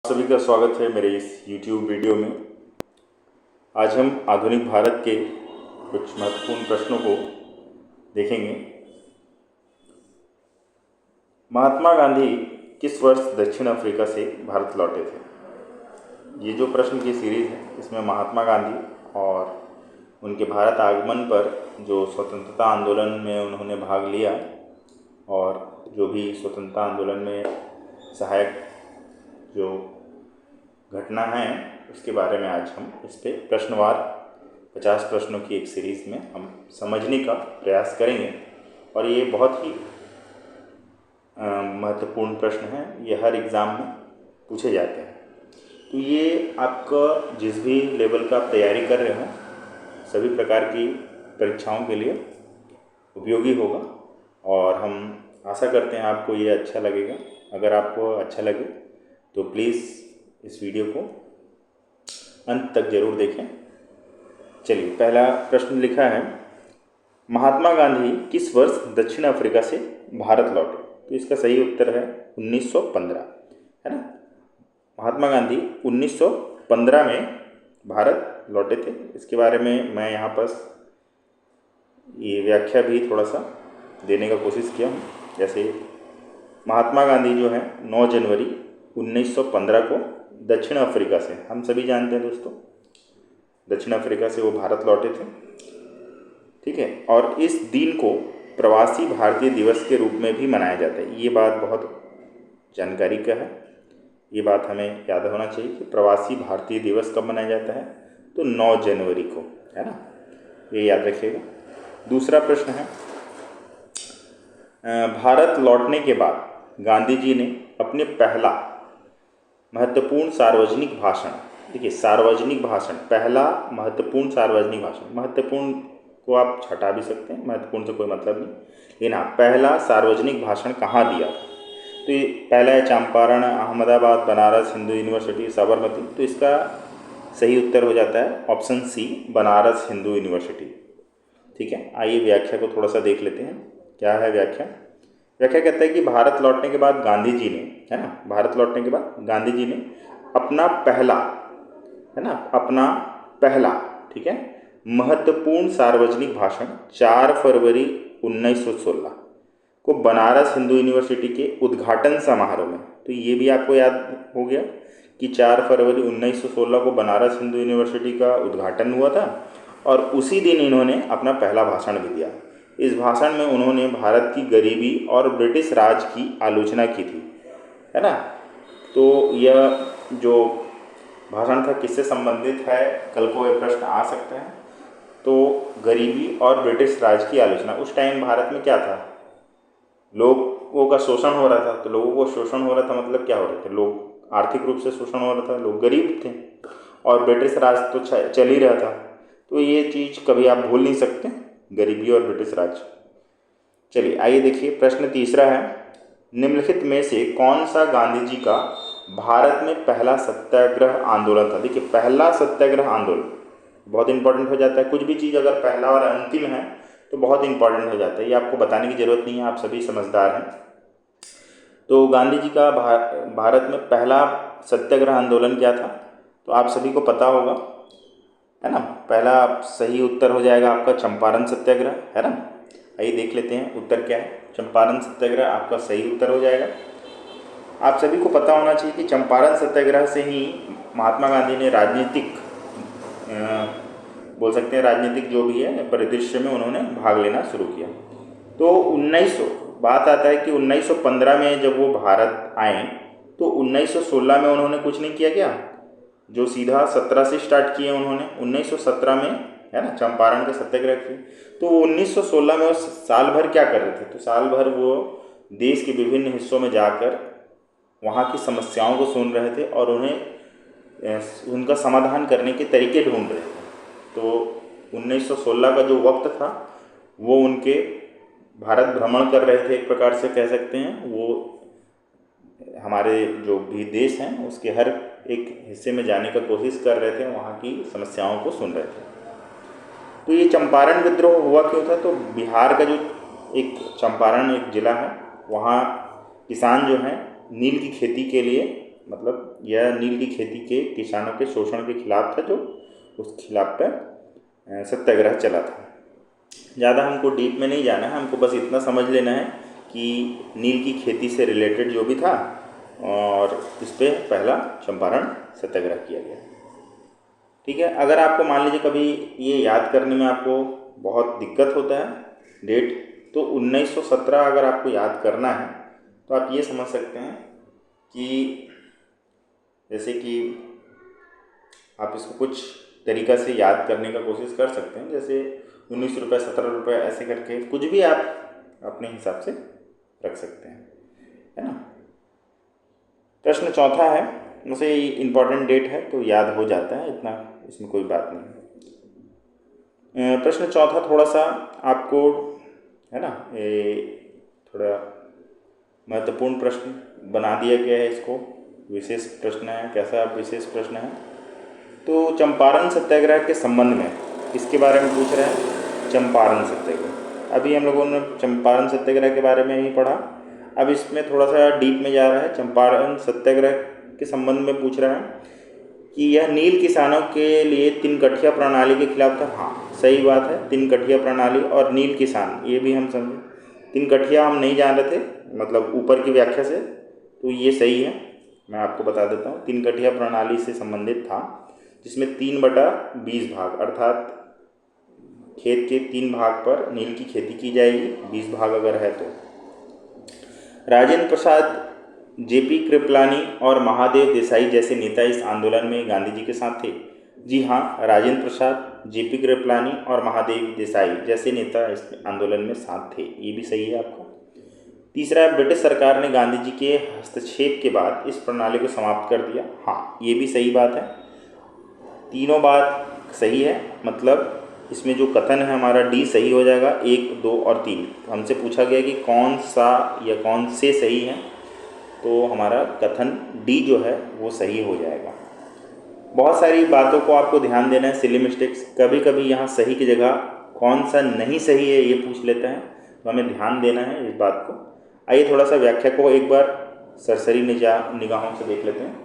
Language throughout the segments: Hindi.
सभी का स्वागत है मेरे इस YouTube वीडियो में। आज हम आधुनिक भारत के कुछ महत्वपूर्ण प्रश्नों को देखेंगे। महात्मा गांधी किस वर्ष दक्षिण अफ्रीका से भारत लौटे थे? ये जो प्रश्न की सीरीज़ है इसमें महात्मा गांधी और उनके भारत आगमन पर जो स्वतंत्रता आंदोलन में उन्होंने भाग लिया और जो भी स्वतंत्रता आंदोलन में सहायक जो घटना है उसके बारे में आज हम इस पे प्रश्नवार 50 प्रश्नों की एक सीरीज़ में हम समझने का प्रयास करेंगे। और ये बहुत ही महत्वपूर्ण प्रश्न हैं, ये हर एग्ज़ाम में पूछे जाते हैं। तो ये आपका जिस भी लेवल का आप तैयारी कर रहे हो सभी प्रकार की परीक्षाओं के लिए उपयोगी होगा और हम आशा करते हैं आपको ये अच्छा लगेगा। अगर आपको अच्छा लगे तो प्लीज़ इस वीडियो को अंत तक जरूर देखें। चलिए, पहला प्रश्न लिखा है, महात्मा गांधी किस वर्ष दक्षिण अफ्रीका से भारत लौटे? तो इसका सही उत्तर है 1915, है ना। महात्मा गांधी 1915 में भारत लौटे थे। इसके बारे में मैं यहाँ पर ये व्याख्या भी थोड़ा सा देने का कोशिश किया हूँ। जैसे महात्मा गांधी जो है 9 जनवरी 1915 को दक्षिण अफ्रीका से, हम सभी जानते हैं दोस्तों, दक्षिण अफ्रीका से वो भारत लौटे थे, ठीक है। और इस दिन को प्रवासी भारतीय दिवस के रूप में भी मनाया जाता है। ये बात बहुत जानकारी का है, ये बात हमें याद होना चाहिए कि प्रवासी भारतीय दिवस कब मनाया जाता है, तो 9 जनवरी को, है ना, ये याद रखिएगा। दूसरा प्रश्न है, भारत लौटने के बाद गांधी जी ने अपने पहला महत्वपूर्ण सार्वजनिक भाषण, देखिए सार्वजनिक भाषण, पहला महत्वपूर्ण सार्वजनिक भाषण, महत्वपूर्ण को आप हटा भी सकते हैं, महत्वपूर्ण से कोई मतलब नहीं, लेकिन हाँ, पहला सार्वजनिक भाषण कहाँ दिया था? तो ये पहला है चंपारण, अहमदाबाद, बनारस हिंदू यूनिवर्सिटी, साबरमती। तो इसका सही उत्तर हो जाता है option C, Banaras Hindu university, ठीक है। आइए व्याख्या को थोड़ा सा देख लेते हैं। क्या है व्याख्या? व्याख्या कहता है कि भारत लौटने के बाद गांधी जी ने, है ना, भारत लौटने के बाद गांधी जी ने अपना पहला, है ना, अपना पहला, ठीक है, महत्वपूर्ण सार्वजनिक भाषण 4 फरवरी 1916 को बनारस हिंदू यूनिवर्सिटी के उद्घाटन समारोह में, तो ये भी आपको याद हो गया कि 4 फरवरी 1916 को बनारस हिंदू यूनिवर्सिटी का उद्घाटन हुआ था और उसी दिन इन्होंने अपना पहला भाषण भी दिया। इस भाषण में उन्होंने भारत की गरीबी और ब्रिटिश राज की आलोचना की थी, है ना। तो यह जो भाषण था किससे संबंधित है, कल को ये प्रश्न आ सकता है। तो गरीबी और ब्रिटिश राज की आलोचना, उस टाइम भारत में क्या था, लोगों का शोषण हो रहा था। तो लोगों को शोषण हो रहा था मतलब क्या हो रहा था, लोग आर्थिक रूप से शोषण हो रहा था, लोग गरीब थे और ब्रिटिश राज तो चल ही रहा था। तो ये चीज़ कभी आप भूल नहीं सकते, गरीबी और ब्रिटिश राज। चलिए आइए देखिए, प्रश्न तीसरा है, निम्नलिखित में से कौन सा गांधी जी का भारत में पहला सत्याग्रह आंदोलन था? देखिए, पहला सत्याग्रह आंदोलन बहुत इंपॉर्टेंट हो जाता है। कुछ भी चीज़ अगर पहला और अंतिम है तो बहुत इंपॉर्टेंट हो जाता है, ये आपको बताने की जरूरत नहीं है, आप सभी समझदार हैं। तो गांधी जी का भारत में पहला सत्याग्रह आंदोलन क्या था? तो आप सभी को पता होगा, है ना। पहला सही उत्तर हो जाएगा आपका चंपारण सत्याग्रह, है ना। आइए देख लेते हैं उत्तर क्या है। चंपारण सत्याग्रह आपका सही उत्तर हो जाएगा। आप सभी को पता होना चाहिए कि चंपारण सत्याग्रह से ही महात्मा गांधी ने राजनीतिक, बोल सकते हैं राजनीतिक जो भी है परिदृश्य में उन्होंने भाग लेना शुरू किया। तो 1900 बात आता है कि 1915 में जब वो भारत आए तो 1916 में उन्होंने कुछ नहीं किया क्या, जो सीधा 17 से स्टार्ट किए उन्होंने 1917 में, है ना, चंपारण का सत्याग्रह किए। तो 1916 में वो साल भर क्या कर रहे थे? तो साल भर वो देश के विभिन्न हिस्सों में जाकर वहाँ की समस्याओं को सुन रहे थे और उन्हें उनका समाधान करने के तरीके ढूंढ रहे थे। तो 1916 का जो वक्त था वो उनके भारत भ्रमण कर रहे थे, एक प्रकार से कह सकते हैं। वो हमारे जो भी देश हैं उसके हर एक हिस्से में जाने का कोशिश कर रहे थे, वहाँ की समस्याओं को सुन रहे थे। तो ये चंपारण विद्रोह हुआ क्यों था? तो बिहार का जो एक चंपारण एक ज़िला है, वहाँ किसान जो हैं नील की खेती के लिए मतलब यह नील की खेती के किसानों के शोषण के खिलाफ था, जो उस खिलाफ पर सत्याग्रह चला था। ज़्यादा हमको डीप में नहीं जाना है, हमको बस इतना समझ लेना है कि नील की खेती से रिलेटेड जो भी था, और इस पर पहला चंपारण सत्याग्रह किया गया। ठीक है, अगर आपको मान लीजिए कभी ये याद करने में आपको बहुत दिक्कत होता है डेट, तो 1917 अगर आपको याद करना है तो आप ये समझ सकते हैं कि जैसे कि आप इसको कुछ तरीक़ा से याद करने का कोशिश कर सकते हैं, जैसे 19 रुपये 17 रुपये ऐसे करके कुछ भी आप अपने हिसाब से रख सकते हैं, है ना। प्रश्न चौथा है, वैसे इम्पॉर्टेंट डेट है तो याद हो जाता है, इतना इसमें कोई बात नहीं। प्रश्न चौथा थोड़ा सा आपको, है ना, थोड़ा महत्वपूर्ण प्रश्न बना दिया गया है, इसको विशेष प्रश्न है। कैसा विशेष प्रश्न है? तो चंपारण सत्याग्रह के संबंध में इसके बारे में पूछ रहे हैं, चंपारण सत्याग्रह। अभी हम लोगों ने चंपारण सत्याग्रह के बारे में ही पढ़ा, अब इसमें थोड़ा सा डीप में जा रहा है। चंपारण सत्याग्रह के संबंध में पूछ रहा है कि यह नील किसानों के लिए तीन कठिया प्रणाली के खिलाफ था। हाँ, सही बात है, तीन कठिया प्रणाली और नील किसान, ये भी हम समझे। तीन कठिया हम नहीं जान रहे थे, मतलब ऊपर की व्याख्या से, तो ये सही है। मैं आपको बता देता हूँ, तीन कठिया प्रणाली से संबंधित था, जिसमें 3/20 भाग, अर्थात खेत के 3 भाग पर नील की खेती की जाएगी, 20 भाग अगर है तो। राजेंद्र प्रसाद, जेपी कृपलानी और महादेव देसाई जैसे नेता इस आंदोलन में गांधी जी के साथ थे। जी हाँ, राजेंद्र प्रसाद, जेपी कृपलानी और महादेव देसाई जैसे नेता इस आंदोलन में साथ थे, ये भी सही है आपको। तीसरा, ब्रिटिश सरकार ने गांधी जी के हस्तक्षेप के बाद इस प्रणाली को समाप्त कर दिया। हाँ, ये भी सही बात है, तीनों बात सही है, मतलब इसमें जो कथन है हमारा डी सही हो जाएगा। 1, 2 और 3 हमसे पूछा गया कि कौन सा या कौन से सही है, तो हमारा कथन डी जो है वो सही हो जाएगा। बहुत सारी बातों को आपको ध्यान देना है, सिली मिस्टेक्स। कभी कभी यहाँ सही की जगह कौन सा नहीं सही है ये पूछ लेते हैं, तो हमें ध्यान देना है इस बात को। आइए थोड़ा सा व्याख्या को एक बार सरसरी निगाहों से देख लेते हैं।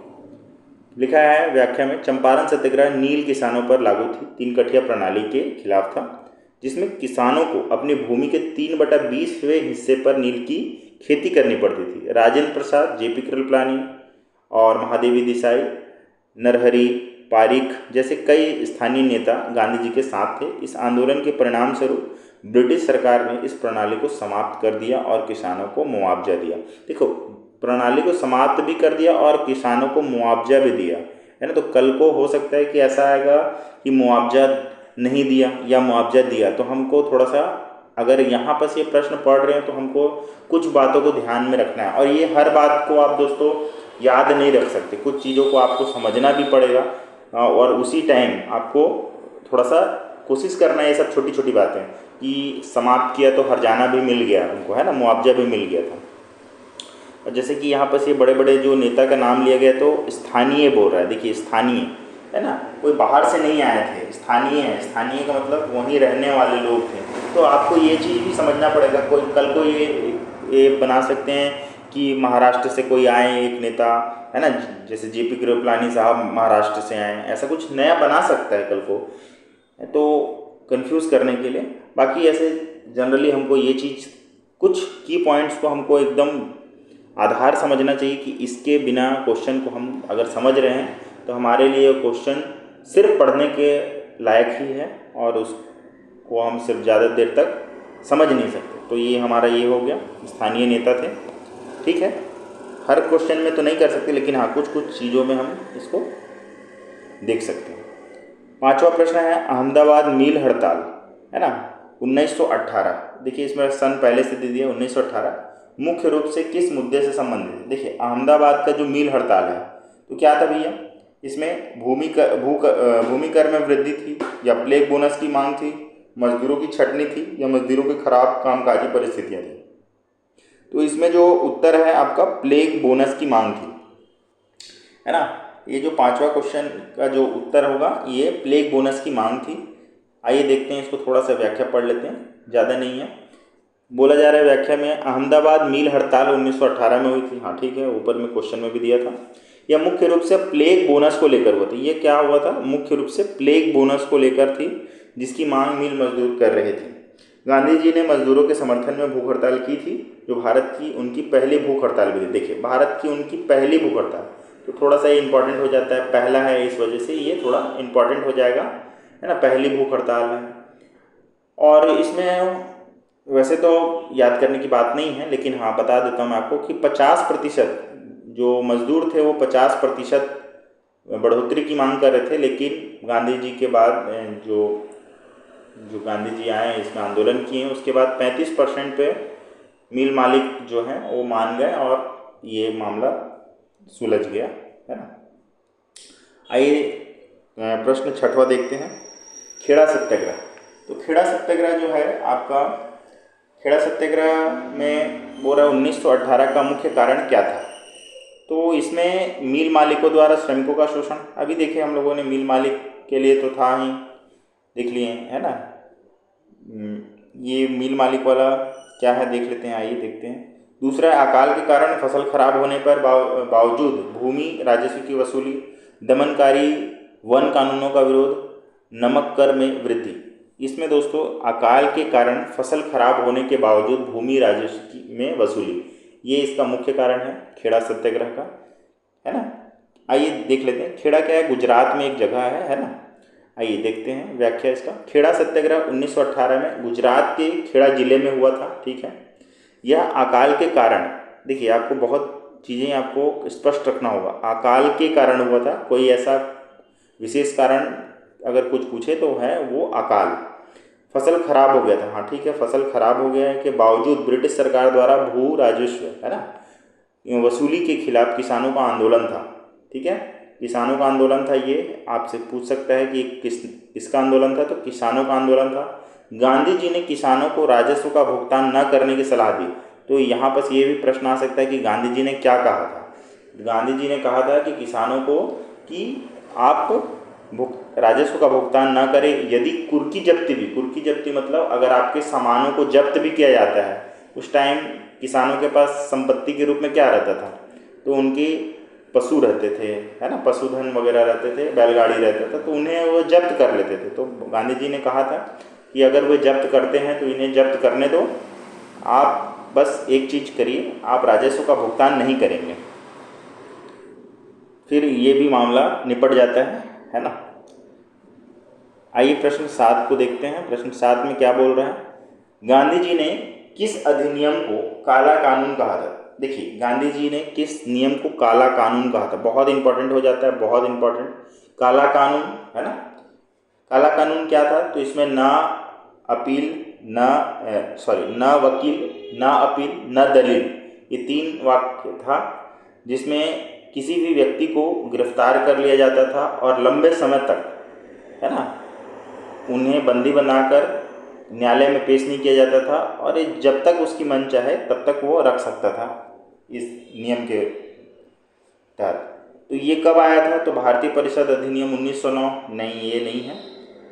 लिखा है व्याख्या में, चंपारण सत्याग्रह नील किसानों पर लागू थी, तीन कठिया प्रणाली के खिलाफ था, जिसमें किसानों को अपनी भूमि के 3/20वें हिस्से पर नील की खेती करनी पड़ती थी। राजेंद्र प्रसाद, जेपी कृपलानी और महादेवी देसाई, नरहरि पारिख जैसे कई स्थानीय नेता गांधी जी के साथ थे। इस आंदोलन के परिणाम स्वरूप ब्रिटिश सरकार ने इस प्रणाली को समाप्त कर दिया और किसानों को मुआवजा दिया। देखो, प्रणाली को समाप्त भी कर दिया और किसानों को मुआवजा भी दिया, है ना। तो कल को हो सकता है कि ऐसा आएगा कि मुआवजा नहीं दिया या मुआवजा दिया, तो हमको थोड़ा सा, अगर यहाँ पर ये प्रश्न पढ़ रहे हैं तो हमको कुछ बातों को ध्यान में रखना है। और ये हर बात को आप दोस्तों याद नहीं रख सकते, कुछ चीज़ों को आपको समझना भी पड़ेगा, और उसी टाइम आपको थोड़ा सा कोशिश करना है। ये सब छोटी छोटी बातें कि समाप्त किया तो हर्जाना भी मिल गया उनको, है ना, मुआवजा भी मिल गया था। और जैसे कि यहाँ पर ये बड़े बड़े जो नेता का नाम लिया गया, तो स्थानीय बोल रहा है, देखिए स्थानीय, है ना, कोई बाहर से नहीं आए थे, स्थानीय है। स्थानीय का मतलब वहीं रहने वाले लोग थे। तो आपको ये चीज़ भी समझना पड़ेगा। कोई कल को ये बना सकते हैं कि महाराष्ट्र से कोई आए एक नेता, है ना, जैसे जेपी कृपलानी साहब महाराष्ट्र से आए, ऐसा कुछ नया बना सकता है कल को, तो कंफ्यूज करने के लिए। बाकी ऐसे जनरली हमको ये चीज़, कुछ की पॉइंट्स को हमको एकदम आधार समझना चाहिए कि इसके बिना क्वेश्चन को हम अगर समझ रहे हैं तो हमारे लिए क्वेश्चन सिर्फ पढ़ने के लायक ही है, और उसको हम सिर्फ ज़्यादा देर तक समझ नहीं सकते। तो ये हमारा ये हो गया, स्थानीय नेता थे। ठीक है, हर क्वेश्चन में तो नहीं कर सकते, लेकिन हाँ कुछ कुछ चीज़ों में हम इसको देख सकते हैं। 5वां प्रश्न है, अहमदाबाद मील हड़ताल, है ना, 1918। देखिए इसमें सन पहले से दे दिया, 1918 मुख्य रूप से किस मुद्दे से संबंधित है। देखिए अहमदाबाद का जो मील हड़ताल है, तो क्या था भैया, इसमें भूमि कर में वृद्धि थी, या प्लेग बोनस की मांग थी, मजदूरों की छटनी थी, या मजदूरों की खराब कामकाजी परिस्थितियाँ थी। तो इसमें जो उत्तर है आपका प्लेग बोनस की मांग थी, है ना। ये जो 5वां क्वेश्चन का जो उत्तर होगा ये प्लेग बोनस की मांग थी। आइए देखते हैं इसको, थोड़ा सा व्याख्या पढ़ लेते हैं, ज़्यादा नहीं है। बोला जा रहा है व्याख्या में, अहमदाबाद मील हड़ताल 1918 में हुई थी। हाँ ठीक है, ऊपर में क्वेश्चन में भी दिया था। यह मुख्य रूप से प्लेग बोनस को लेकर हुआ था। ये क्या हुआ था? मुख्य रूप से प्लेग बोनस को लेकर थी, जिसकी मांग मिल मजदूर कर रहे थे। गांधी जी ने मजदूरों के समर्थन में भूख हड़ताल की थी, जो भारत की उनकी पहली भूख हड़ताल भी थी। देखिए, भारत की उनकी पहली भूख हड़ताल, तो थोड़ा सा ये इंपॉर्टेंट हो जाता है, पहला है इस वजह से ये थोड़ा इंपॉर्टेंट हो जाएगा, है ना। पहली भूख हड़ताल है, और इसमें वैसे तो याद करने की बात नहीं है, लेकिन हाँ बता देता हूँ मैं आपको कि 50% जो मजदूर थे वो 50% बढ़ोतरी की मांग कर रहे थे, लेकिन गांधी जी के बाद जो जो गांधी जी आए, इसमें आंदोलन किए, उसके बाद 35% पे मिल मालिक जो हैं वो मान गए और ये मामला सुलझ गया, है ना। आइए प्रश्न 6वां देखते हैं, खेड़ा सत्याग्रह। तो खेड़ा सत्याग्रह जो है आपका, खेड़ा सत्याग्रह में बोल रहा है 1918 का मुख्य कारण क्या था? तो इसमें मिल मालिकों द्वारा श्रमिकों का शोषण, अभी देखिए हम लोगों ने मिल मालिक के लिए तो था ही, देख लिए, है ना। ये मिल मालिक वाला क्या है देख लेते हैं, आइए देखते हैं। दूसरा, अकाल के कारण फसल खराब होने पर बावजूद भूमि राजस्व की वसूली, दमनकारी वन कानूनों का विरोध, नमक कर में वृद्धि। इसमें दोस्तों अकाल के कारण फसल खराब होने के बावजूद भूमि राजस्व में वसूली, ये इसका मुख्य कारण है खेड़ा सत्याग्रह का, है ना। आइए देख लेते हैं, खेड़ा क्या है? गुजरात में एक जगह है ना। आइए देखते हैं व्याख्या इसका। खेड़ा सत्याग्रह 1918 में गुजरात के खेड़ा जिले में हुआ था, ठीक है। यह अकाल के कारण, देखिए आपको बहुत चीज़ें आपको स्पष्ट रखना होगा, अकाल के कारण हुआ था। कोई ऐसा विशेष कारण अगर कुछ पूछे तो है वो अकाल। फसल खराब हो गया था, हाँ ठीक है, फसल खराब हो गया है के बावजूद ब्रिटिश सरकार द्वारा भू राजस्व, है ना, वसूली के खिलाफ किसानों का आंदोलन था, ठीक है। किसानों का आंदोलन था, ये आपसे पूछ सकता है कि किसका आंदोलन था? तो किसानों का आंदोलन था। गांधी जी ने किसानों को राजस्व का भुगतान न करने की सलाह दी। तो यहाँ पर ये भी प्रश्न आ सकता है कि गांधी जी ने क्या कहा था? गांधी जी ने कहा था कि किसानों को कि आप राजस्व का भुगतान न करें, यदि कुर्की जब्ती भी, कुर्की जब्ती मतलब अगर आपके सामानों को जब्त भी किया जाता है, उस टाइम किसानों के पास संपत्ति के रूप में क्या रहता था? तो उनके पशु रहते थे, है ना, पशुधन वगैरह रहते थे, बैलगाड़ी रहता था, तो उन्हें वो जब्त कर लेते थे। तो गांधी जी ने कहा था कि अगर वे जब्त करते हैं तो इन्हें जब्त करने दो, आप बस एक चीज़ करिए, आप राजस्व का भुगतान नहीं करेंगे, फिर ये भी मामला निपट जाता है ना। आइए प्रश्न 7 को देखते हैं। प्रश्न 7 में क्या बोल रहा है? गांधी जी ने किस अधिनियम को काला कानून कहा था? देखिए, गांधी जी ने किस नियम को काला कानून कहा था? बहुत इंपॉर्टेंट हो जाता है, बहुत इंपॉर्टेंट। काला कानून, है ना। काला कानून क्या था? तो इसमें ना अपील, न वकील, न अपील, न दलील, ये 3 वाक्य था, जिसमें किसी भी व्यक्ति को गिरफ्तार कर लिया जाता था और लंबे समय तक, है ना, उन्हें बंदी बनाकर न्यायालय में पेश नहीं किया जाता था, और ये जब तक उसकी मन चाहे तब तक वो रख सकता था इस नियम के तहत। तो ये कब आया था? तो भारतीय परिषद अधिनियम 1909, नहीं ये नहीं है।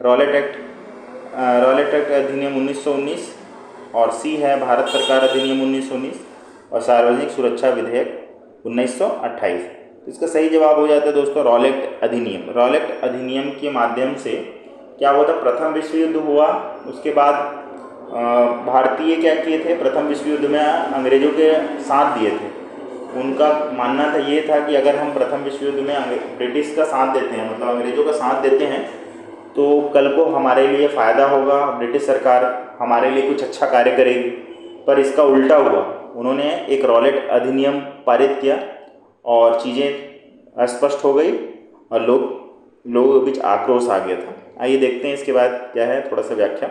रॉलेट एक्ट अधिनियम 1919, और सी है भारत सरकार अधिनियम 1919, और सार्वजनिक सुरक्षा विधेयक 1928। तो इसका सही जवाब हो जाता है दोस्तों रॉलेट अधिनियम। रॉलेट अधिनियम के माध्यम से क्या हुआ था? प्रथम विश्व युद्ध हुआ, उसके बाद भारतीय क्या किए थे? प्रथम विश्व युद्ध में अंग्रेज़ों के साथ दिए थे। उनका मानना था, ये था कि अगर हम प्रथम विश्व युद्ध में ब्रिटिश का साथ देते हैं, मतलब अंग्रेज़ों का साथ देते हैं, तो कल को हमारे लिए फ़ायदा होगा, ब्रिटिश सरकार हमारे लिए कुछ अच्छा कार्य करेगी। पर इसका उल्टा हुआ, उन्होंने एक रॉलेट अधिनियम पारित किया और चीज़ें अस्पष्ट हो गई और लोगों के बीच आक्रोश आ गया था। आइए देखते हैं इसके बाद क्या है, थोड़ा सा व्याख्या।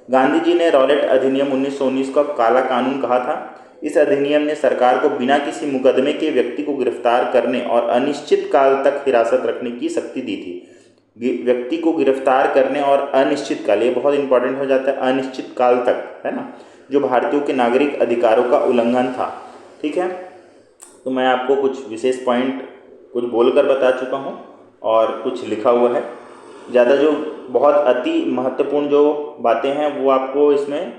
गांधी जी ने रॉलेट अधिनियम 1919 का काला कानून कहा था। इस अधिनियम ने सरकार को बिना किसी मुकदमे के व्यक्ति को गिरफ्तार करने और अनिश्चित काल तक हिरासत रखने की शक्ति दी थी। व्यक्ति को गिरफ्तार करने और अनिश्चित काल, ये बहुत इंपॉर्टेंट हो जाता है, अनिश्चित काल तक, है ना, जो भारतीयों के नागरिक अधिकारों का उल्लंघन था, ठीक है। तो मैं आपको कुछ विशेष पॉइंट कुछ बोलकर बता चुका हूँ और कुछ लिखा हुआ है। ज़्यादा जो बहुत अति महत्वपूर्ण जो बातें हैं वो आपको इसमें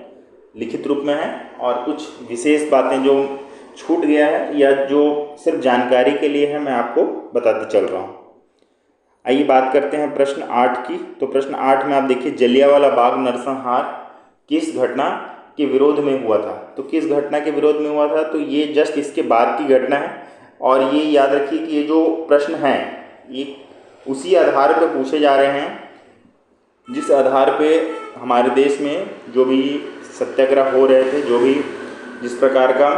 लिखित रूप में है, और कुछ विशेष बातें जो छूट गया है या जो सिर्फ जानकारी के लिए है, मैं आपको बताते चल रहा हूँ। आइए बात करते हैं प्रश्न 8 की। तो प्रश्न 8 में आप देखिए, जलियांवाला बाग नरसंहार किस घटना के विरोध में हुआ था। तो किस घटना के विरोध में हुआ था, तो ये जस्ट इसके बाद की घटना है। और ये याद रखिए कि ये जो प्रश्न हैं ये उसी आधार पर पूछे जा रहे हैं जिस आधार पे हमारे देश में जो भी सत्याग्रह हो रहे थे, जो भी जिस प्रकार का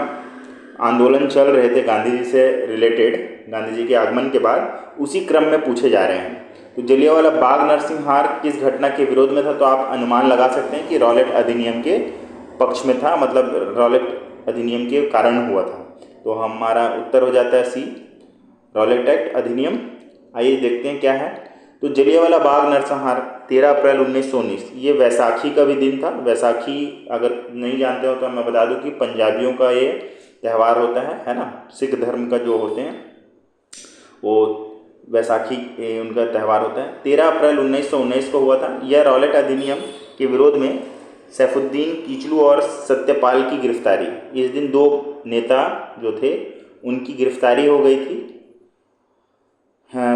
आंदोलन चल रहे थे गांधी जी से रिलेटेड, गांधी जी के आगमन के बाद, उसी क्रम में पूछे जा रहे हैं। तो जलियांवाला बाग नरसंहार किस घटना के विरोध में था, तो आप अनुमान लगा सकते हैं कि रॉलेट अधिनियम के पक्ष में था, मतलब रॉलेट अधिनियम के कारण हुआ था। तो हमारा उत्तर हो जाता है सी, रॉलेट एक्ट अधिनियम। आइए देखते हैं क्या है। तो जलियांवाला बाग नरसंहार 13 अप्रैल 1919, ये वैसाखी का भी दिन था। वैसाखी अगर नहीं जानते हो तो मैं बता दूं कि पंजाबियों का ये त्यौहार होता है ना, सिख धर्म का जो होते हैं वो वैसाखी उनका त्यौहार होता है। 13 अप्रैल 1919 को हुआ था। यह रॉलेट अधिनियम के विरोध में सैफुद्दीन किचलू और सत्यपाल की गिरफ्तारी, इस दिन दो नेता जो थे उनकी गिरफ्तारी हो गई थी।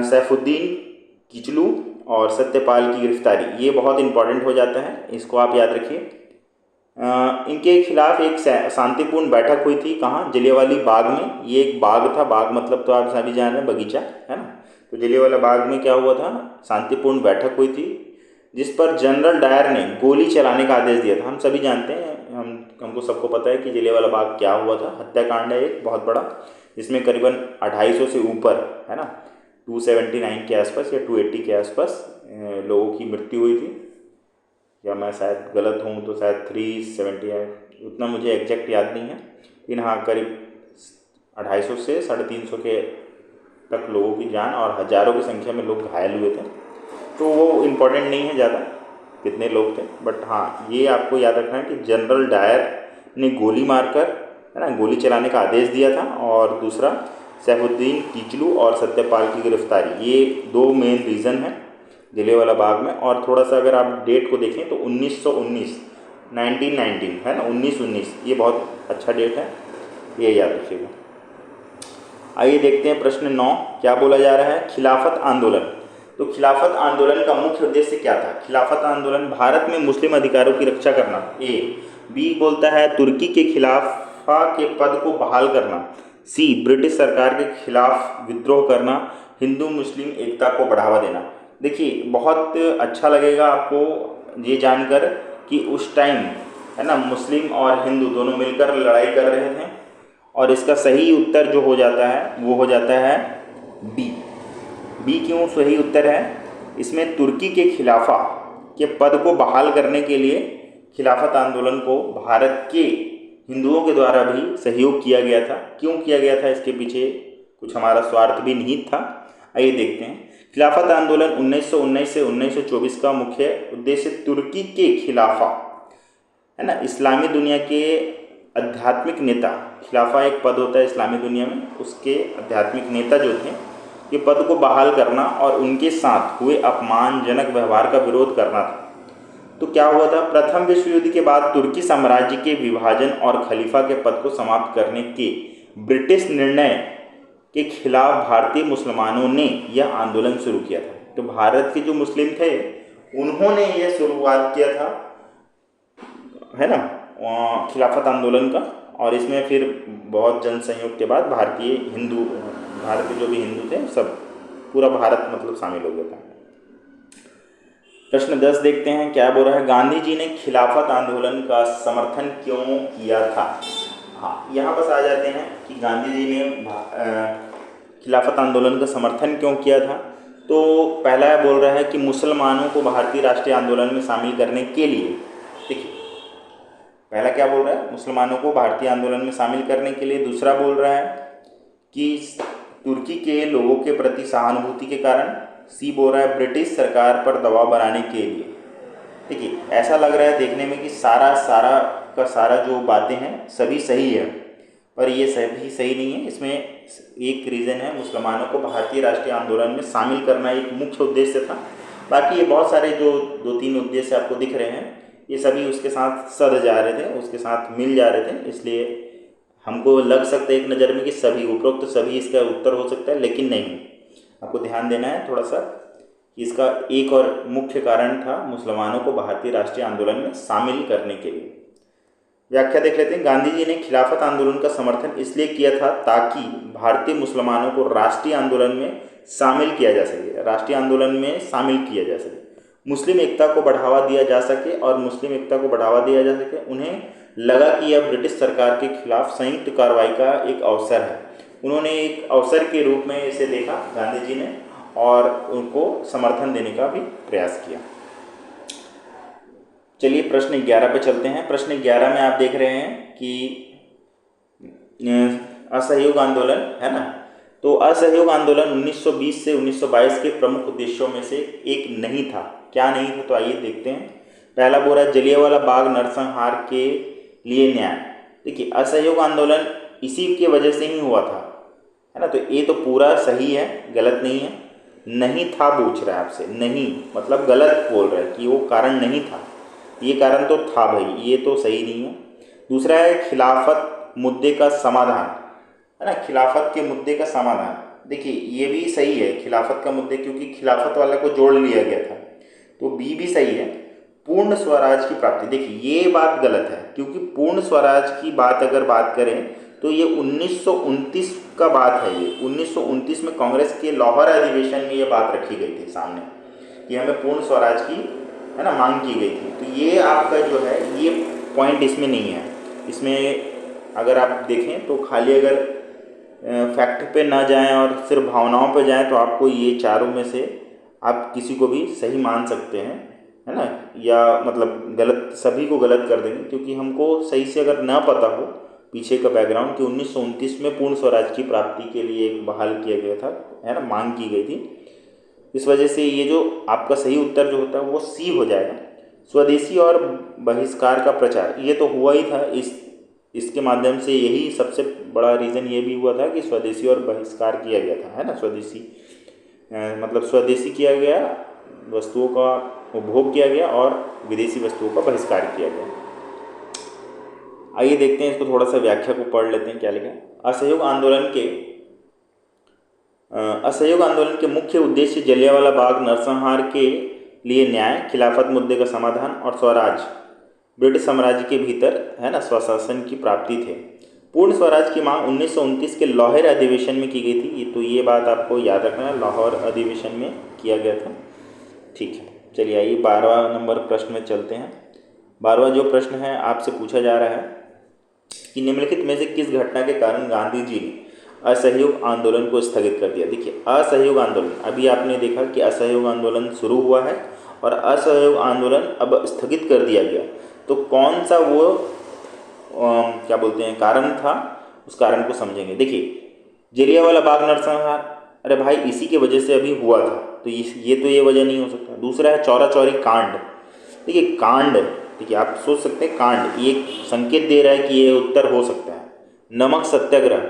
सैफुद्दीन किचलू और सत्यपाल की गिरफ्तारी, ये बहुत इंपॉर्टेंट हो जाता है, इसको आप याद रखिए। इनके खिलाफ एक शांतिपूर्ण बैठक हुई थी। कहाँ? जलियांवाला बाग में। ये एक बाग था, बाग मतलब तो आप सभी जान रहे हैं, बगीचा है ना। तो जलियांवाला बाग में क्या हुआ था, शांतिपूर्ण बैठक हुई थी जिस पर जनरल डायर ने गोली चलाने का आदेश दिया था। हम सभी जानते हैं, हमको सबको पता है कि जलियांवाला बाग क्या हुआ था। हत्याकांड है एक बहुत बड़ा, जिसमें करीबन 250 से ऊपर, है ना, 279 के आसपास या 280 के आसपास लोगों की मृत्यु हुई थी, या मैं शायद गलत हूँ तो शायद 370 है, उतना मुझे एग्जैक्ट याद नहीं है, लेकिन हाँ करीब 250 से 350 के तक लोगों की जान और हज़ारों की संख्या में लोग घायल हुए थे। तो वो इम्पोर्टेंट नहीं है ज़्यादा कितने लोग थे, बट हाँ ये आपको याद रखना है कि जनरल डायर ने गोली मारकर, है ना, गोली चलाने का आदेश दिया था। और दूसरा सैफुद्दीन किचलू और सत्यपाल की गिरफ्तारी, ये दो मेन रीज़न है जलियांवाला बाग में। और थोड़ा सा अगर आप डेट को देखें तो 1919 है ना, 1919 ये बहुत अच्छा डेट है, ये याद रखिएगा। आइए देखते हैं प्रश्न 9 क्या बोला जा रहा है। खिलाफत आंदोलन। तो खिलाफत आंदोलन का मुख्य उद्देश्य क्या था? खिलाफत आंदोलन भारत में मुस्लिम अधिकारों की रक्षा करना। ए। बी बोलता है तुर्की के खिलाफा के पद को बहाल करना। सी ब्रिटिश सरकार के खिलाफ विद्रोह करना। हिंदू मुस्लिम एकता को बढ़ावा देना। देखिए बहुत अच्छा लगेगा आपको ये जानकर कि उस टाइम, है ना, मुस्लिम और हिंदू दोनों मिलकर लड़ाई कर रहे थे, और इसका सही उत्तर जो हो जाता है वो हो जाता है बी। बी क्यों सही उत्तर है? इसमें तुर्की के खिलाफा के पद को बहाल करने के लिए खिलाफत आंदोलन को भारत के हिंदुओं के द्वारा भी सहयोग किया गया था। क्यों किया गया था? इसके पीछे कुछ हमारा स्वार्थ भी निहित था। आइए देखते हैं। खिलाफत आंदोलन 1919 से 1924 का मुख्य उद्देश्य तुर्की के खिलाफा, है ना, इस्लामी दुनिया के आध्यात्मिक नेता, खिलाफा एक पद होता है इस्लामी दुनिया में, उसके आध्यात्मिक नेता जो थे ये पद को बहाल करना और उनके साथ हुए अपमानजनक व्यवहार का विरोध करना था। तो क्या हुआ था? प्रथम विश्व युद्ध के बाद तुर्की साम्राज्य के विभाजन और खलीफा के पद को समाप्त करने के ब्रिटिश निर्णय के खिलाफ भारतीय मुसलमानों ने यह आंदोलन शुरू किया था। तो भारत के जो मुस्लिम थे उन्होंने यह शुरुआत किया था, है ना, खिलाफत आंदोलन का। और इसमें फिर बहुत जन सहयोग के बाद भारत के जो भी हिंदू थे सब, पूरा भारत मतलब शामिल हो गया था। प्रश्न 10 देखते हैं क्या बोल रहा है। गांधी जी ने खिलाफत आंदोलन का समर्थन क्यों किया था? हाँ, यहाँ बस आ जाते हैं कि गांधी जी ने खिलाफत आंदोलन का समर्थन क्यों किया था। तो पहला बोल रहा है कि मुसलमानों को भारतीय राष्ट्रीय आंदोलन में शामिल करने के लिए, देखिए पहला क्या बोल रहा है, मुसलमानों को भारतीय आंदोलन में शामिल करने के लिए। दूसरा बोल रहा है कि तुर्की के लोगों के प्रति सहानुभूति के कारण। सी बोल रहा है ब्रिटिश सरकार पर दबाव बनाने के लिए। देखिए ऐसा लग रहा है देखने में कि सारा जो बातें हैं सभी सही है, पर ये सभी सही नहीं है। इसमें एक रीज़न है, मुसलमानों को भारतीय राष्ट्रीय आंदोलन में शामिल करना एक मुख्य उद्देश्य था। बाकी ये बहुत सारे जो 2-3 उद्देश्य आपको दिख रहे हैं ये सभी उसके साथ सध जा रहे थे, उसके साथ मिल जा रहे थे, इसलिए हमको लग सकता है एक नज़र में कि सभी, उपरोक्त सभी इसका उत्तर हो सकता है, लेकिन नहीं। आपको ध्यान देना है थोड़ा सा कि इसका एक और मुख्य कारण था मुसलमानों को भारतीय राष्ट्रीय आंदोलन में शामिल करने के लिए। व्याख्या देख लेते हैं। गांधी जी ने खिलाफत आंदोलन का समर्थन इसलिए किया था ताकि भारतीय मुसलमानों को राष्ट्रीय आंदोलन में शामिल किया जा सके, राष्ट्रीय आंदोलन में शामिल किया जा सके, मुस्लिम एकता को बढ़ावा दिया जा सके, और मुस्लिम एकता को बढ़ावा दिया जा सके। उन्हें लगा कि यह ब्रिटिश सरकार के खिलाफ संयुक्त कार्रवाई का एक अवसर है। उन्होंने एक अवसर के रूप में इसे देखा गांधी जी ने, और उनको समर्थन देने का भी प्रयास किया। चलिए प्रश्न 11 पे चलते हैं। प्रश्न 11 में आप देख रहे हैं कि असहयोग आंदोलन है ना, तो असहयोग आंदोलन 1920 से 1922 के प्रमुख उद्देश्यों में से एक नहीं था। क्या नहीं था, तो आइए देखते हैं। पहला बोला जलियांवाला बाग नरसंहार के लिए न्याय। देखिए असहयोग आंदोलन इसी के वजह से ही हुआ था, है ना, तो ये तो पूरा सही है, गलत नहीं है। नहीं था पूछ रहा है आपसे, नहीं मतलब गलत बोल रहा है कि वो कारण नहीं था, ये कारण तो था भाई, ये तो सही नहीं है। दूसरा है खिलाफत मुद्दे का समाधान, है ना, खिलाफत के मुद्दे का समाधान। देखिए ये भी सही है, खिलाफत का मुद्दे, क्योंकि खिलाफत वाला को जोड़ लिया गया था, तो बी भी सही है। पूर्ण स्वराज की प्राप्ति, देखिए ये बात गलत है, क्योंकि पूर्ण स्वराज की बात अगर बात करें तो ये 1929 का बात है। ये 1929 में कांग्रेस के लाहौर अधिवेशन में ये बात रखी गई थी सामने कि हमें पूर्ण स्वराज की, है ना, मांग की गई थी। तो ये आपका जो है ये पॉइंट इसमें नहीं है। इसमें अगर आप देखें तो खाली अगर फैक्ट पे ना जाएं और सिर्फ भावनाओं पे जाएं तो आपको ये चारों में से आप किसी को भी सही मान सकते हैं, है ना, या मतलब गलत, सभी को गलत कर देंगे, क्योंकि हमको सही से अगर ना पता हो पीछे का बैकग्राउंड कि 1929 में पूर्ण स्वराज की प्राप्ति के लिए एक बहाल किया गया था, है ना, मांग की गई थी। इस वजह से ये जो आपका सही उत्तर जो होता है वो सी हो जाएगा। स्वदेशी और बहिष्कार का प्रचार, ये तो हुआ ही था, इसके माध्यम से यही सबसे बड़ा रीज़न ये भी हुआ था कि स्वदेशी और बहिष्कार किया गया था, है ना, स्वदेशी मतलब स्वदेशी किया गया, वस्तुओं का उपभोग किया गया, और विदेशी वस्तुओं का बहिष्कार किया गया। आइए देखते हैं इसको, थोड़ा सा व्याख्या को पढ़ लेते हैं क्या लिखा है। असहयोग आंदोलन के मुख्य उद्देश्य जलियांवाला बाग नरसंहार के लिए न्याय, खिलाफत मुद्दे का समाधान और स्वराज, ब्रिटिश साम्राज्य के भीतर, है ना, स्वशासन की प्राप्ति थे। पूर्ण स्वराज की मांग 1929 के लाहौर अधिवेशन में की गई थी, तो ये बात आपको याद रखना है, लाहौर अधिवेशन में किया गया था। ठीक है, चलिए आइए 12वां नंबर प्रश्न में चलते हैं। 12वां जो प्रश्न है आपसे पूछा जा रहा है कि निम्नलिखित में से किस घटना के कारण गांधी जी ने असहयोग आंदोलन को स्थगित कर दिया। देखिए असहयोग आंदोलन, अभी आपने देखा कि असहयोग आंदोलन शुरू हुआ है और असहयोग आंदोलन अब स्थगित कर दिया गया, तो कौन सा वो क्या बोलते हैं कारण था, उस कारण को समझेंगे। देखिए जलियांवाला बाग नरसंहार, अरे भाई इसी के वजह से अभी हुआ था, तो ये वजह नहीं हो सकता। दूसरा है चौरा चौरी कांड। देखिए कांड, देखिए आप सोच सकते हैं कांड, ये संकेत दे रहा है कि ये उत्तर हो सकता है। नमक सत्याग्रह,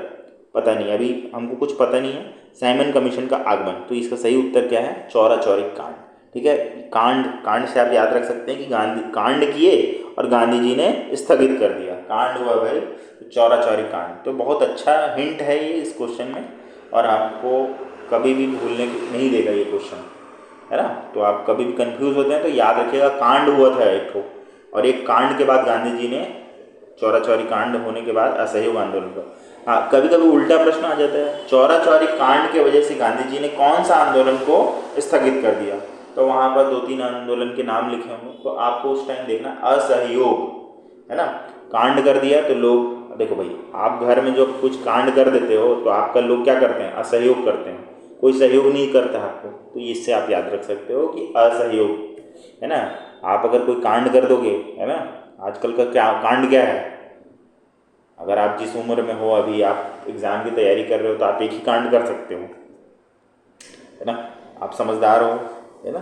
पता नहीं, अभी हमको कुछ पता नहीं है। साइमन कमीशन का आगमन, तो इसका सही उत्तर क्या है, चौरा चौरी कांड। ठीक है, कांड से आप याद रख सकते हैं कि गांधी कांड किए और गांधी जी ने स्थगित कर दिया, कांड हुआ भाई, तो चौरा चौरी कांड। तो बहुत अच्छा हिंट है ये इस क्वेश्चन में, और आपको कभी भी भूलने नहीं देगा ये क्वेश्चन, है ना। तो आप कभी भी कंफ्यूज होते हैं तो याद रखिएगा कांड हुआ था एक ठो, और एक कांड के बाद गांधी जी ने, चौरा चौरी कांड होने के बाद असहयोग आंदोलन का। हाँ, कभी कभी उल्टा प्रश्न आ जाता है, चौरा चौरी कांड की वजह से गांधी जी ने कौन सा आंदोलन को स्थगित कर दिया, तो वहाँ पर 2-3 आंदोलन के नाम लिखे होंगे, तो आपको उस टाइम देखना असहयोग, है ना, कांड कर दिया तो लोग, देखो भाई आप घर में जो कुछ कांड कर देते हो तो आपका लोग क्या करते हैं, असहयोग करते हैं, कोई सहयोग नहीं करता आपको, तो इससे आप याद रख सकते हो कि असहयोग, है ना। आप अगर कोई कांड कर दोगे, है ना, आजकल का क्या कांड क्या है, अगर आप जिस उम्र में हो, अभी आप एग्ज़ाम की तैयारी कर रहे हो, तो आप एक ही कांड कर सकते हो, है ना, आप समझदार हो, है ना,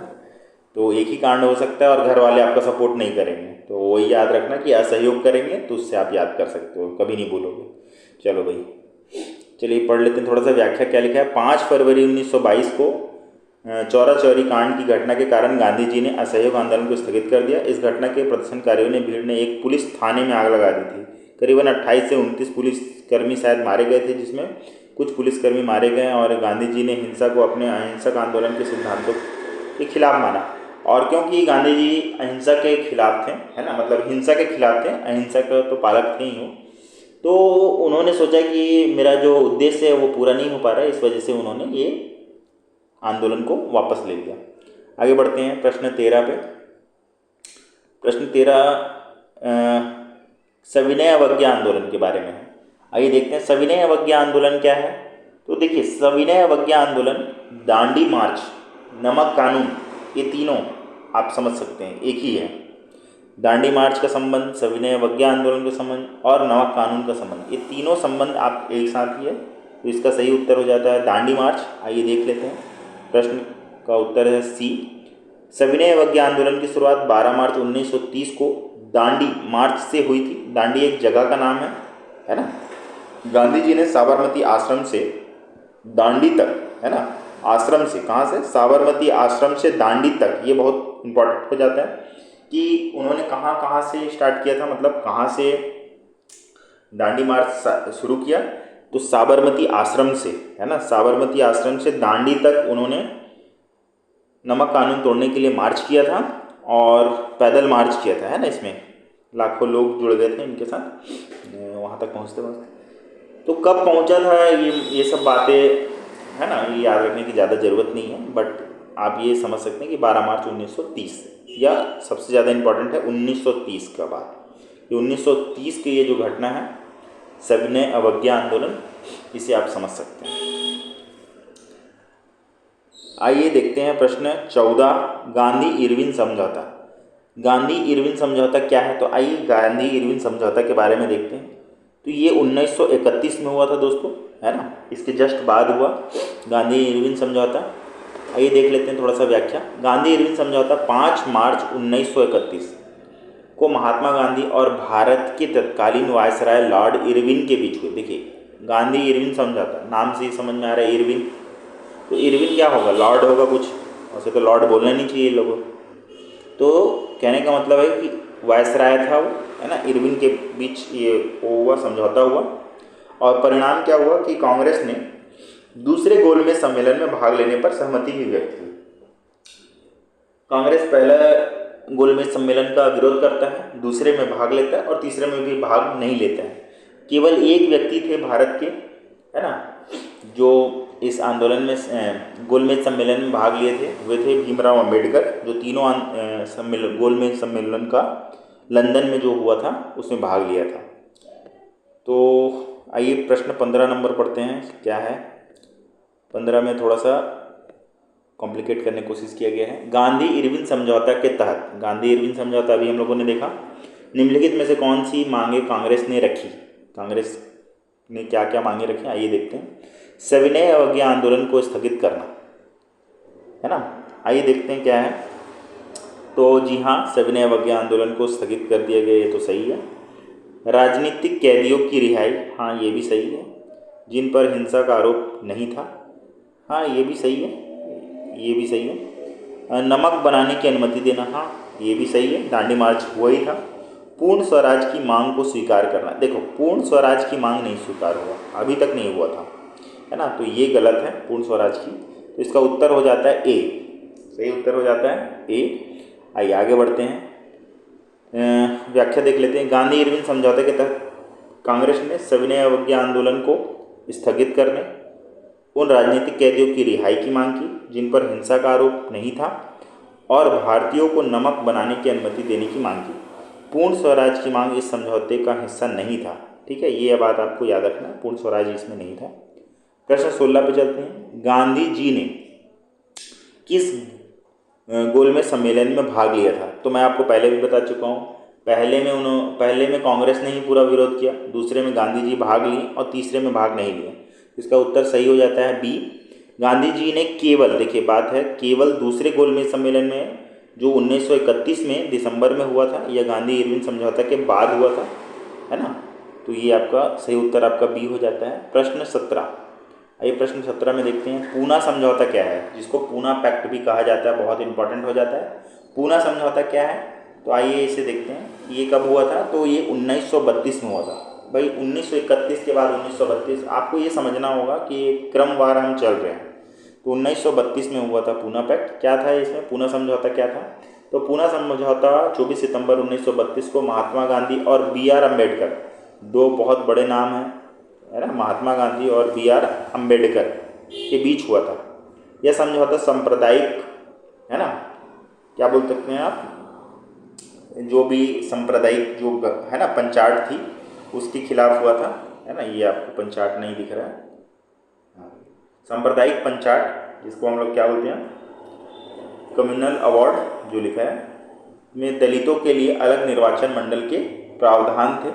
तो एक ही कांड हो सकता है और घर वाले आपका सपोर्ट नहीं करेंगे, तो वही याद रखना कि असहयोग करेंगे, तो उससे आप याद कर सकते हो, कभी नहीं भूलोगे। चलो भाई, चलिए पढ़ लेते हैं थोड़ा सा व्याख्या क्या लिखा है। 5 फरवरी 1922 को चौरा चौरी कांड की घटना के कारण गांधी जी ने असहयोग आंदोलन को स्थगित कर दिया। इस घटना के प्रदर्शनकारियों ने भीड़ ने एक पुलिस थाने में आग लगा दी थी। करीबन 28 से 29 पुलिस पुलिसकर्मी शायद मारे गए थे, जिसमें कुछ पुलिसकर्मी मारे गए और गांधी जी ने हिंसा को अपने अहिंसक आंदोलन के सिद्धांतों के खिलाफ माना। और क्योंकि गांधी जी अहिंसा के खिलाफ थे, है ना, मतलब हिंसा के खिलाफ थे, अहिंसा का तो पालक थे ही हो, तो उन्होंने सोचा कि मेरा जो उद्देश्य है वो पूरा नहीं हो पा रहा है, इस वजह से उन्होंने ये आंदोलन को वापस ले लिया। आगे बढ़ते हैं प्रश्न 13 पे। प्रश्न 13 सविनय अवज्ञा आंदोलन के बारे में है। आइए देखते हैं सविनय अवज्ञा आंदोलन क्या है। तो देखिए, सविनय अवज्ञा आंदोलन, दांडी मार्च, नमक कानून, ये तीनों आप समझ सकते हैं एक ही है। दांडी मार्च का संबंध, सविनय अवज्ञा आंदोलन का संबंध और नमक कानून का संबंध, ये तीनों संबंध आप एक साथ ही है। तो इसका सही उत्तर हो जाता है दांडी मार्च। आइए देख लेते हैं। प्रश्न का उत्तर है सी। सविनय अवज्ञा आंदोलन की शुरुआत 12 मार्च 1930 को दांडी मार्च से हुई थी। दांडी एक जगह का नाम है ना। गांधी जी ने साबरमती आश्रम से दांडी तक, है ना, आश्रम से, कहाँ से, साबरमती आश्रम से दांडी तक, ये बहुत इंपॉर्टेंट हो जाता है कि उन्होंने कहाँ कहाँ से स्टार्ट किया था, मतलब कहाँ से दांडी मार्च शुरू किया। तो साबरमती आश्रम से, है ना, साबरमती आश्रम से दांडी तक उन्होंने नमक कानून तोड़ने के लिए मार्च किया था और पैदल मार्च किया था, है ना। इसमें लाखों लोग जुड़ गए थे इनके साथ वहाँ तक पहुँचते पहुँचते। तो कब पहुँचा था ये सब बातें, है ना, ये याद रखने की ज़्यादा ज़रूरत नहीं है, बट आप ये समझ सकते हैं कि 12 मार्च 1930, या सबसे ज़्यादा इम्पोर्टेंट है 1930 का बात। ये 1930 की ये जो घटना है सविनय अवज्ञा आंदोलन, इसे आप समझ सकते हैं। आइए देखते हैं प्रश्न 14, गांधी इरविन समझौता। गांधी इरविन समझौता क्या है? तो आइए गांधी इरविन समझौता के बारे में देखते हैं। तो ये 1931 में हुआ था दोस्तों, है ना, इसके जस्ट बाद हुआ गांधी इरविन समझौता। आइए देख लेते हैं थोड़ा सा व्याख्या। गांधी इरविन समझौता 5 मार्च 1931 को महात्मा गांधी और भारत के तत्कालीन वायसराय लॉर्ड इरविन के बीच हुए। देखिए, गांधी इरविन समझौता, नाम से ही समझ में आ रहा है इरविन। तो इरविन क्या होगा? लॉर्ड होगा कुछ, वैसे तो लॉर्ड बोलना नहीं चाहिए लोगों। तो कहने का मतलब है कि वायसराय था वो, है ना, इरविन के बीच ये हुआ, समझौता हुआ। और परिणाम क्या हुआ कि कांग्रेस ने दूसरे गोलमेज सम्मेलन में भाग लेने पर सहमति भी व्यक्त की। कांग्रेस पहला गोलमेज सम्मेलन का विरोध करता है, दूसरे में भाग लेता है और तीसरे में भी भाग नहीं लेता है। केवल एक व्यक्ति थे भारत के, है ना, जो इस आंदोलन में गोलमेज सम्मेलन में भाग लिए थे, वे थे भीमराव अंबेडकर, जो तीनों सम्मेलन गोलमेज सम्मेलन का लंदन में जो हुआ था उसमें भाग लिया था। तो आइए प्रश्न 15 नंबर पढ़ते हैं, क्या है 15 में थोड़ा सा कॉम्प्लिकेट करने की कोशिश किया गया है। गांधी इरविन समझौता के तहत, गांधी इरविन समझौता अभी हम लोगों ने देखा, निम्नलिखित में से कौन सी मांगे कांग्रेस ने रखी? कांग्रेस ने क्या क्या मांगे रखी, आइए देखते हैं। सविनय अवज्ञा आंदोलन को स्थगित करना, है ना, आइए देखते हैं क्या है। तो जी हाँ, सविनय अवज्ञा आंदोलन को स्थगित कर दिया गया, ये तो सही है। राजनीतिक कैदियों की रिहाई, हाँ ये भी सही है। जिन पर हिंसा का आरोप नहीं था, हाँ ये भी सही है, ये भी सही है। नमक बनाने की अनुमति देना, हाँ ये भी सही है, दांडी मार्च हुआ ही था। पूर्ण स्वराज की मांग को स्वीकार करना, देखो पूर्ण स्वराज की मांग नहीं स्वीकार हुआ, अभी तक नहीं हुआ था, है ना, तो ये गलत है पूर्ण स्वराज की। तो इसका उत्तर हो जाता है ए, सही उत्तर हो जाता है ए। आइए आगे बढ़ते हैं, व्याख्या देख लेते हैं। गांधी इरविन समझौते के तहत कांग्रेस ने सविनय अवज्ञा आंदोलन को स्थगित करने, उन राजनीतिक कैदियों की रिहाई की मांग की जिन पर हिंसा का आरोप नहीं था, और भारतीयों को नमक बनाने की अनुमति देने की मांग की। पूर्ण स्वराज की मांग इस समझौते का हिस्सा नहीं था, ठीक है, ये बात आपको याद रखना, पूर्ण स्वराज इसमें नहीं था। प्रश्न 16 पे चलते हैं। गांधी जी ने किस गोलमेज सम्मेलन में भाग लिया था? तो मैं आपको पहले भी बता चुका हूँ, पहले में कांग्रेस ने ही पूरा विरोध किया, दूसरे में गांधी जी भाग लिए और तीसरे में भाग नहीं लिए। इसका उत्तर सही हो जाता है बी। गांधी जी ने केवल, देखिए बात है केवल दूसरे गोलमेज सम्मेलन में जो 1931 में दिसंबर में हुआ था, यह गांधी इरविन समझौता के बाद हुआ था, है ना, तो ये आपका सही उत्तर आपका बी हो जाता है। प्रश्न 17, आइए प्रश्न 17 में देखते हैं। पूना समझौता क्या है, जिसको पूना पैक्ट भी कहा जाता है, बहुत इंपॉर्टेंट हो जाता है। पूना समझौता क्या है? तो आइए इसे देखते हैं, ये कब हुआ था? तो ये 1932 में हुआ था। भाई 1931 के बाद 1932, आपको ये समझना होगा कि क्रमवार हम चल रहे हैं। तो 1932 में हुआ था पूना पैक्ट। क्या था इसमें, पूना समझौता क्या था? तो पूना समझौता 24 सितंबर 1932 को महात्मा गांधी और B.R. अम्बेडकर, दो बहुत बड़े नाम हैं, है ना, महात्मा गांधी और B.R. अम्बेडकर के बीच हुआ था। यह समझौता सांप्रदायिक, है ना, क्या बोल सकते हैं आप, जो भी सांप्रदायिक जो है ना पंचायत थी उसके खिलाफ हुआ था, है ना। ये आपको पंचायत नहीं दिख रहा है, सांप्रदायिक पंचायत, जिसको हम लोग क्या बोलते हैं, कम्युनल अवार्ड जो लिखा है, में दलितों के लिए अलग निर्वाचन मंडल के प्रावधान थे,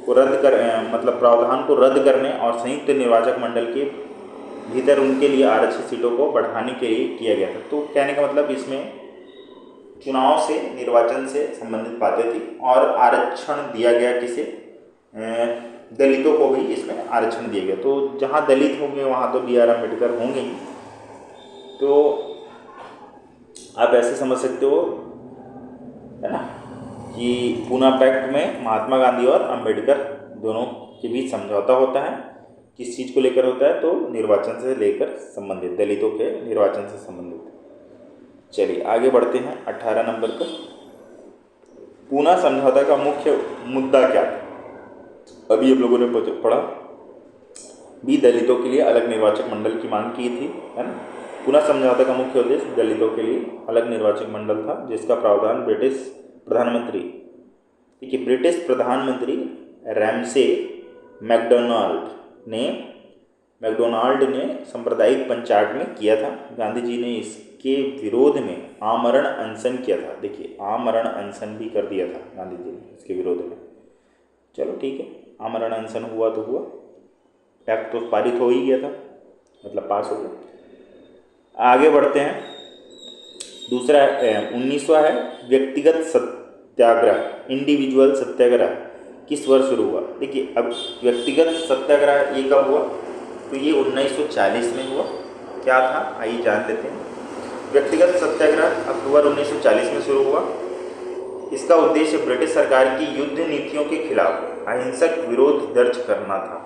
को रद्द कर मतलब प्रावधान को रद्द करने और संयुक्त निर्वाचक मंडल के भीतर उनके लिए आरक्षित सीटों को बढ़ाने के लिए किया गया था। तो कहने का मतलब इसमें चुनाव से, निर्वाचन से संबंधित बातें थी और आरक्षण दिया गया किसे, दलितों को भी इसमें आरक्षण दिया गया। तो जहाँ दलित होंगे वहाँ तो B.R. अम्बेडकर होंगे ही। तो आप ऐसे समझ सकते हो, है ना, कि पूना पैक्ट में महात्मा गांधी और अम्बेडकर दोनों के बीच समझौता होता है। किस चीज़ को लेकर होता है? तो निर्वाचन से लेकर संबंधित, दलितों के निर्वाचन से संबंधित। चलिए आगे बढ़ते हैं 18 नंबर पर। पूना समझौता का मुख्य मुद्दा क्या था? अभी हम लोगों ने पढ़ा भी, दलितों के लिए अलग निर्वाचक मंडल की मांग की थी, है ना। पूना समझौता का मुख्य उद्देश्य दलितों के लिए अलग निर्वाचक मंडल था, जिसका प्रावधान ब्रिटिश प्रधानमंत्री, देखिए ब्रिटिश प्रधानमंत्री रैमसे मैकडोनाल्ड ने सांप्रदायिक पंचायत में किया था। गांधी जी ने इसके विरोध में आमरण अनशन किया था। देखिए आमरण अनशन भी कर दिया था गांधी जी ने इसके विरोध में। चलो ठीक है, आमरण अनशन हुआ तो हुआ, एक्ट तो पारित हो ही गया था, मतलब पास हो गया। आगे बढ़ते हैं। दूसरा 19वां है व्यक्तिगत सत्याग्रह, इंडिविजुअल सत्याग्रह किस वर्ष शुरू हुआ? देखिए अब व्यक्तिगत सत्याग्रह ये कब हुआ? तो ये 1940 में हुआ। क्या था आइए जान लेते हैं। व्यक्तिगत सत्याग्रह अक्टूबर 1940 में शुरू हुआ। इसका उद्देश्य ब्रिटिश सरकार की युद्ध नीतियों के खिलाफ अहिंसक विरोध दर्ज करना था।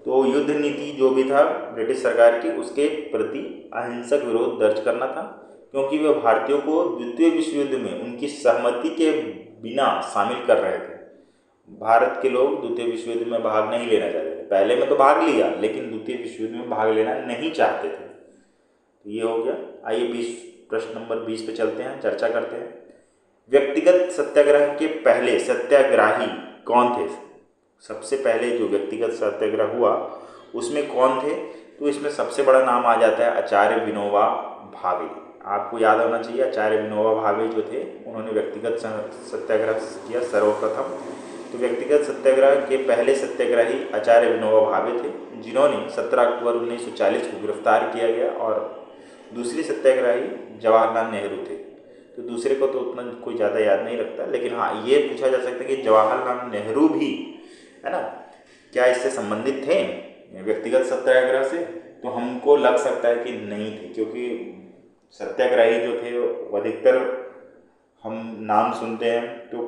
तो युद्ध नीति जो भी था ब्रिटिश सरकार की, उसके प्रति अहिंसक विरोध दर्ज करना था, क्योंकि वे भारतीयों को द्वितीय विश्व युद्ध में उनकी सहमति के बिना शामिल कर रहे थे। भारत के लोग द्वितीय विश्व युद्ध में भाग नहीं लेना चाहते थे। पहले में तो भाग लिया, लेकिन द्वितीय विश्व युद्ध में भाग लेना नहीं चाहते थे। तो ये हो गया। आइए प्रश्न नंबर 20 पे चलते हैं, चर्चा करते हैं। व्यक्तिगत सत्याग्रह के पहले सत्याग्रही कौन थे? सबसे पहले जो व्यक्तिगत सत्याग्रह हुआ उसमें कौन थे? तो इसमें सबसे बड़ा नाम आ जाता है आचार्य विनोबा भावे। आपको याद होना चाहिए, आचार्य विनोबा भावे जो थे उन्होंने व्यक्तिगत सत्याग्रह किया सर्वप्रथम। तो व्यक्तिगत सत्याग्रह के पहले सत्याग्रही आचार्य विनोबा भावे थे, जिन्होंने 17 अक्टूबर 1940 को गिरफ्तार किया गया। और दूसरी सत्याग्रही जवाहरलाल नेहरू थे। तो दूसरे को तो उतना कोई ज़्यादा याद नहीं रखता, लेकिन हाँ ये पूछा जा सकता है कि जवाहरलाल नेहरू भी, है ना, क्या इससे संबंधित थे व्यक्तिगत सत्याग्रह से? तो हमको लग सकता है कि नहीं थे, क्योंकि सत्याग्रही जो थे वो अधिकतर हम नाम सुनते हैं तो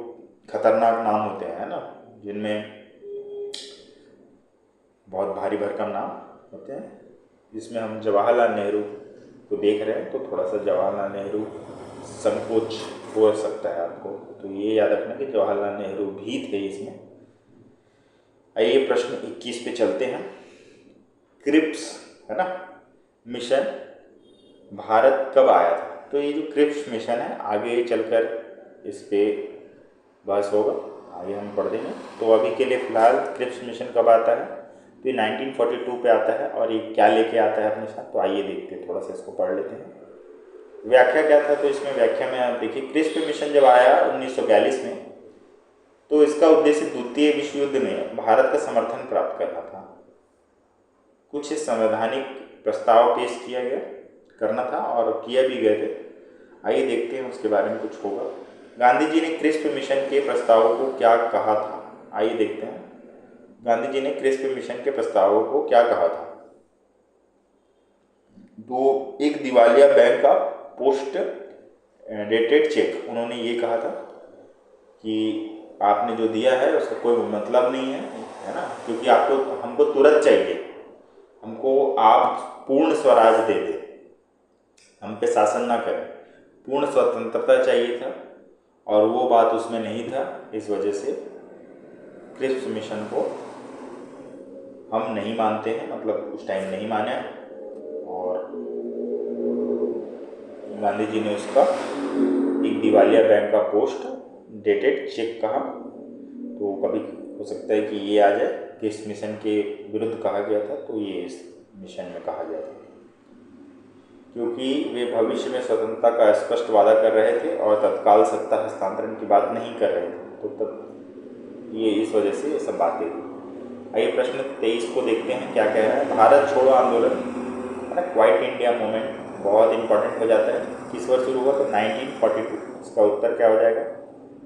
खतरनाक नाम होते हैं, है ना, जिनमें बहुत भारी भरकम नाम होते हैं। जिसमें हम जवाहरलाल नेहरू को देख रहे हैं, तो थोड़ा सा जवाहरलाल नेहरू संकोच हो सकता है आपको, तो ये याद रखना कि जवाहरलाल नेहरू भी थे इसमें। आइए प्रश्न 21 पे चलते हैं। क्रिप्स, है ना, मिशन भारत कब आया था? तो ये जो क्रिप्स मिशन है आगे चलकर इस पे बहस होगा, आगे हम पढ़ देंगे। तो अभी के लिए फ़िलहाल क्रिप्स मिशन कब आता है? तो ये 1942 पे आता है। और ये क्या लेके आता है अपने साथ? तो आइए देखते हैं, थोड़ा सा इसको पढ़ लेते हैं। व्याख्या क्या था? तो इसमें व्याख्या में आप देखिए, क्रिप्स मिशन जब आया 1942 में, तो इसका उद्देश्य द्वितीय विश्व युद्ध में भारत का समर्थन प्राप्त करना था। कुछ संवैधानिक प्रस्ताव पेश किया गया करना था और किया भी गए थे। आइए देखते हैं उसके बारे में कुछ होगा। गांधी जी ने क्रिप्स मिशन के प्रस्तावों को क्या कहा था? आइए देखते हैं गांधी जी ने क्रिप्स मिशन के प्रस्तावों को क्या कहा था। एक दिवालिया बैंक का पोस्ट डेटेड चेक, उन्होंने ये कहा था कि आपने जो दिया है उसका कोई मतलब नहीं है ना, क्योंकि आपको हमको तुरंत चाहिए, हमको आप पूर्ण स्वराज दे दें, हम पे शासन ना करें, पूर्ण स्वतंत्रता चाहिए था और वो बात उसमें नहीं था। इस वजह से क्रिप्स मिशन को हम नहीं मानते हैं, मतलब उस टाइम नहीं माने, और गांधी जी ने उसका एक दिवालिया बैंक का पोस्ट डेटेड चेक कहा। तो कभी हो सकता है कि ये आ जाए कि इस मिशन के विरुद्ध कहा गया था, तो ये इस मिशन में कहा गया था, क्योंकि वे भविष्य में स्वतंत्रता का स्पष्ट वादा कर रहे थे और तत्काल सत्ता हस्तांतरण की बात नहीं कर रहे थे, तो तब ये इस वजह से ये सब बातें हुई। आइए प्रश्न 23 को देखते हैं क्या कह रहा है। भारत छोड़ो आंदोलन है ना, क्वाइट इंडिया मूवमेंट बहुत इंपॉर्टेंट हो जाता है। किस वर्ष शुरू हुआ? तो 1942। इसका उत्तर क्या हो जाएगा?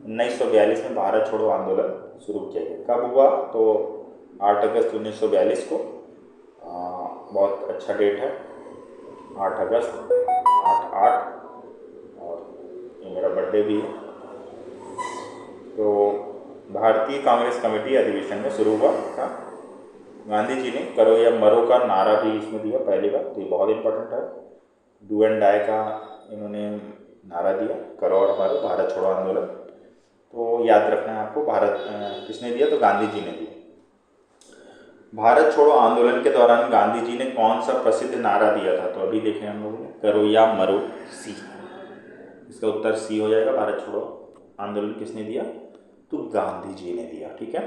1942 में भारत छोड़ो आंदोलन शुरू किया गया। कब हुआ? तो 8 अगस्त 1942 को। बहुत अच्छा डेट है, 8 अगस्त 8/8, और ये मेरा बर्थडे भी है। तो भारतीय कांग्रेस कमेटी अधिवेशन में शुरू हुआ था। गांधी जी ने करो या मरो का नारा भी इसमें दिया पहली बार, तो ये बहुत इंपॉर्टेंट है। डू एंड डाई का इन्होंने नारा दिया, करो और मरो, भारत छोड़ो आंदोलन। तो याद रखना है आपको, भारत किसने दिया? तो गांधी जी ने दिया। भारत छोड़ो आंदोलन के दौरान गांधी जी ने कौन सा प्रसिद्ध नारा दिया था? तो अभी देखें हम लोगों ने, करो या मरो, सी। इसका उत्तर सी हो जाएगा। भारत छोड़ो आंदोलन किसने दिया? तो गांधी जी ने दिया। ठीक है,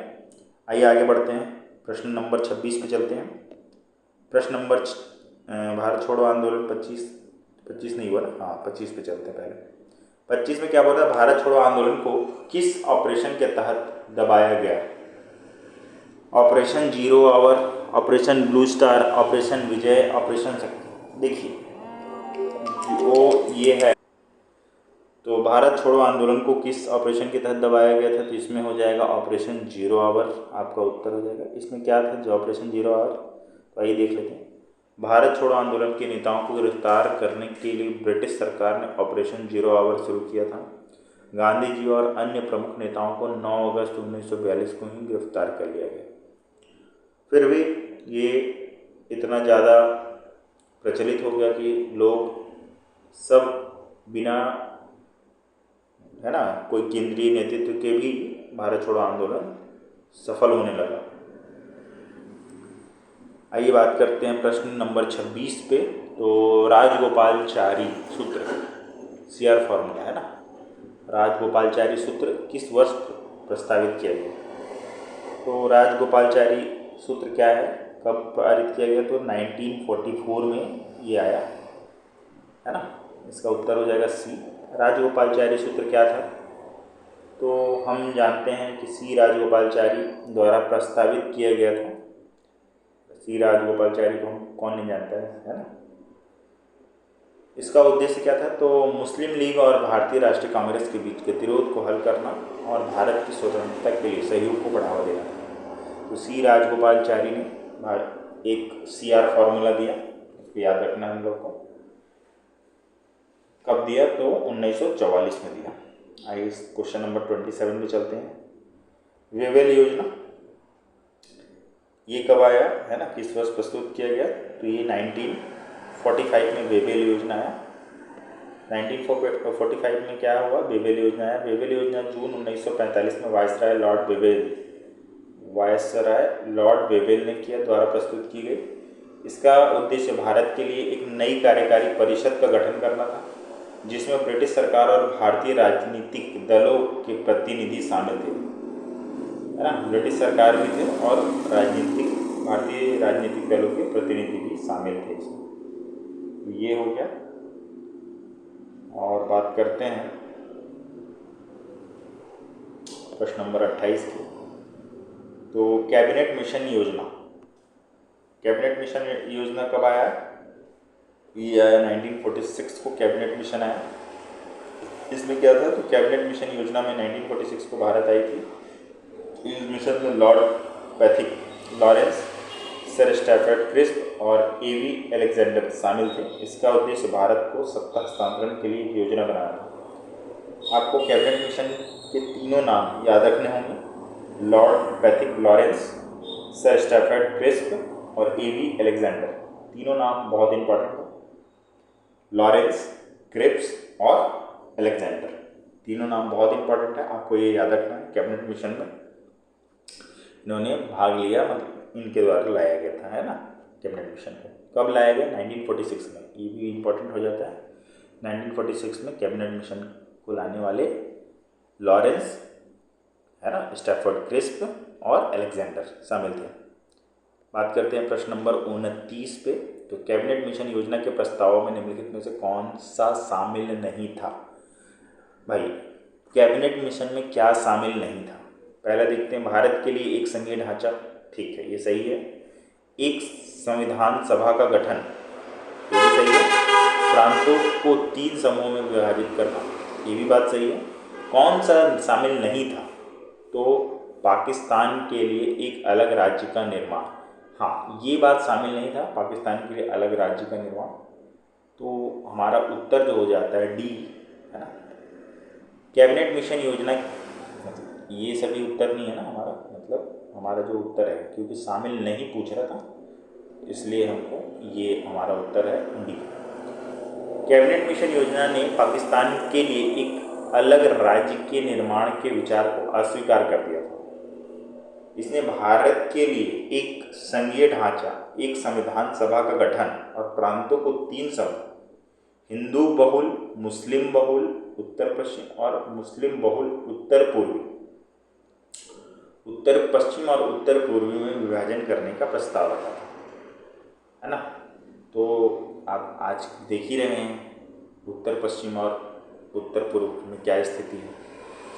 आइए आगे बढ़ते हैं, प्रश्न नंबर 26 पे चलते हैं। प्रश्न नंबर भारत छोड़ो आंदोलन 25 नहीं हुआ ना, हाँ 25 पे चलते हैं। पहले 25 में क्या बोल रहा है? भारत छोड़ो आंदोलन को किस ऑपरेशन के तहत दबाया गया? Operation zero hour, operation blue star, operation Vijay, operation Shakti. देखिए वो ये है, तो भारत छोड़ो आंदोलन को किस ऑपरेशन के तहत दबाया गया था? तो इसमें हो जाएगा ऑपरेशन जीरो आवर, आपका उत्तर हो जाएगा। इसमें क्या था जो ऑपरेशन जीरो आवर? तो आइए देख लेते हैं। भारत छोड़ो आंदोलन के नेताओं को गिरफ्तार करने के लिए ब्रिटिश सरकार ने ऑपरेशन जीरो आवर शुरू किया था। गांधी जी और अन्य प्रमुख नेताओं को 9 अगस्त 1942 को ही गिरफ्तार कर लिया गया। फिर भी ये इतना ज़्यादा प्रचलित हो गया कि लोग सब बिना, है ना, कोई केंद्रीय नेतृत्व के भी भारत छोड़ो आंदोलन सफल होने लगा। आइए बात करते हैं प्रश्न नंबर 26 पे। तो राजगोपालचारी सूत्र, सीआर फॉर्मूला है ना, राजगोपालचारी सूत्र किस वर्ष प्रस्तावित किया गया? तो राजगोपालचारी सूत्र क्या है, कब पारित किया गया? तो 1944 में ये आया, है ना। इसका उत्तर हो जाएगा सी। राजगोपालचारी सूत्र क्या था? तो हम जानते हैं कि सी राजगोपालचारी द्वारा प्रस्तावित किया गया था। सी राजगोपालचारी को हम कौन नहीं जानता है ना। इसका उद्देश्य क्या था? तो मुस्लिम लीग और भारतीय राष्ट्रीय कांग्रेस के बीच गतिरोध को हल करना और भारत की स्वतंत्रता के लिए सहयोग को बढ़ावा देना था। तो सी राजगोपालचारी ने एक सीआर फॉर्मूला दिया, इसको याद रखना हम लोग को। कब दिया? तो 1944 में दिया। आइए क्वेश्चन नंबर 27 में चलते हैं। वेवेल योजना ये कब आया, है ना, किस वर्ष प्रस्तुत किया गया? तो ये 1945 में वेवेल योजना आया। 1945 में क्या हुआ? वेवेल योजना आया। वेवेल योजना जून 1945 में वायसराय लॉर्ड वेवेल ने किया द्वारा प्रस्तुत की गई। इसका उद्देश्य भारत के लिए एक नई कार्यकारी परिषद का गठन करना था, जिसमें ब्रिटिश सरकार और भारतीय राजनीतिक दलों के प्रतिनिधि शामिल थे, है ना। ब्रिटिश सरकार भी थे और भारतीय राजनीतिक दलों के प्रतिनिधि भी शामिल थे इसमें। तो ये हो गया। और बात करते हैं प्रश्न नंबर 28 की। तो कैबिनेट मिशन योजना कब आया? ये आया 1946 को कैबिनेट मिशन आया। इसमें क्या था? तो कैबिनेट मिशन योजना में 1946 को भारत आई थी। इस मिशन में Lord Pethick Lawrence, sir Stafford crisp और एवी अलेक्जेंडर शामिल थे। इसका उद्देश्य भारत को सत्ता हस्तांतरण के लिए एक योजना बनाना था। आपको कैबिनेट मिशन के तीनों नाम याद रखने होंगे, Lord Pethick Lawrence, sir Stafford crisp और एवी अलेक्जेंडर। तीनों नाम बहुत इंपॉर्टेंट है, लॉरेंस, क्रिप्स और अलेक्जेंडर। तीनों नाम बहुत इंपॉर्टेंट है, आपको ये याद रखना है। कैबिनेट मिशन में इन्होंने भाग लिया, मतलब इनके द्वारा लाया गया था, है ना। कैबिनेट मिशन को कब लाया गया? 1946 में। ये भी इम्पोर्टेंट हो जाता है। 1946 में कैबिनेट मिशन को लाने वाले लॉरेंस, है ना, स्टैफर्ड क्रिस्प और अलेक्जेंडर शामिल थे। बात करते हैं प्रश्न नंबर 29 पे। तो कैबिनेट मिशन योजना के प्रस्तावों में निम्नलिखित में से कौन सा शामिल नहीं था? भाई कैबिनेट मिशन में क्या शामिल नहीं था? पहला देखते हैं, भारत के लिए एक संघीय ढांचा, ठीक है, ये सही है। एक संविधान सभा का गठन, ये भी सही है। प्रांतों को 3 समूहों में विभाजित करना, ये भी बात सही है। कौन सा शामिल नहीं था? तो पाकिस्तान के लिए एक अलग राज्य का निर्माण, हाँ ये बात शामिल नहीं था, पाकिस्तान के लिए अलग राज्य का निर्माण। तो हमारा उत्तर जो हो जाता है डी, है ना। कैबिनेट मिशन योजना, मतलब ये सभी उत्तर नहीं है ना हमारा, मतलब हमारा जो उत्तर है, क्योंकि शामिल नहीं पूछ रहा था इसलिए हमको ये हमारा उत्तर है डी। कैबिनेट मिशन योजना ने पाकिस्तान के लिए एक अलग राज्य के निर्माण के विचार को अस्वीकार कर दिया था। इसने भारत के लिए एक संघीय ढांचा, एक संविधान सभा का गठन और प्रांतों को 3 समूह, हिंदू बहुल, मुस्लिम बहुल उत्तर पश्चिम और मुस्लिम बहुल उत्तर पूर्वी, उत्तर पश्चिम और उत्तर पूर्वी में विभाजन करने का प्रस्ताव रखा था, है ना। तो आप आज देख ही रहे हैं उत्तर पश्चिम और उत्तर पूर्व में क्या स्थिति है।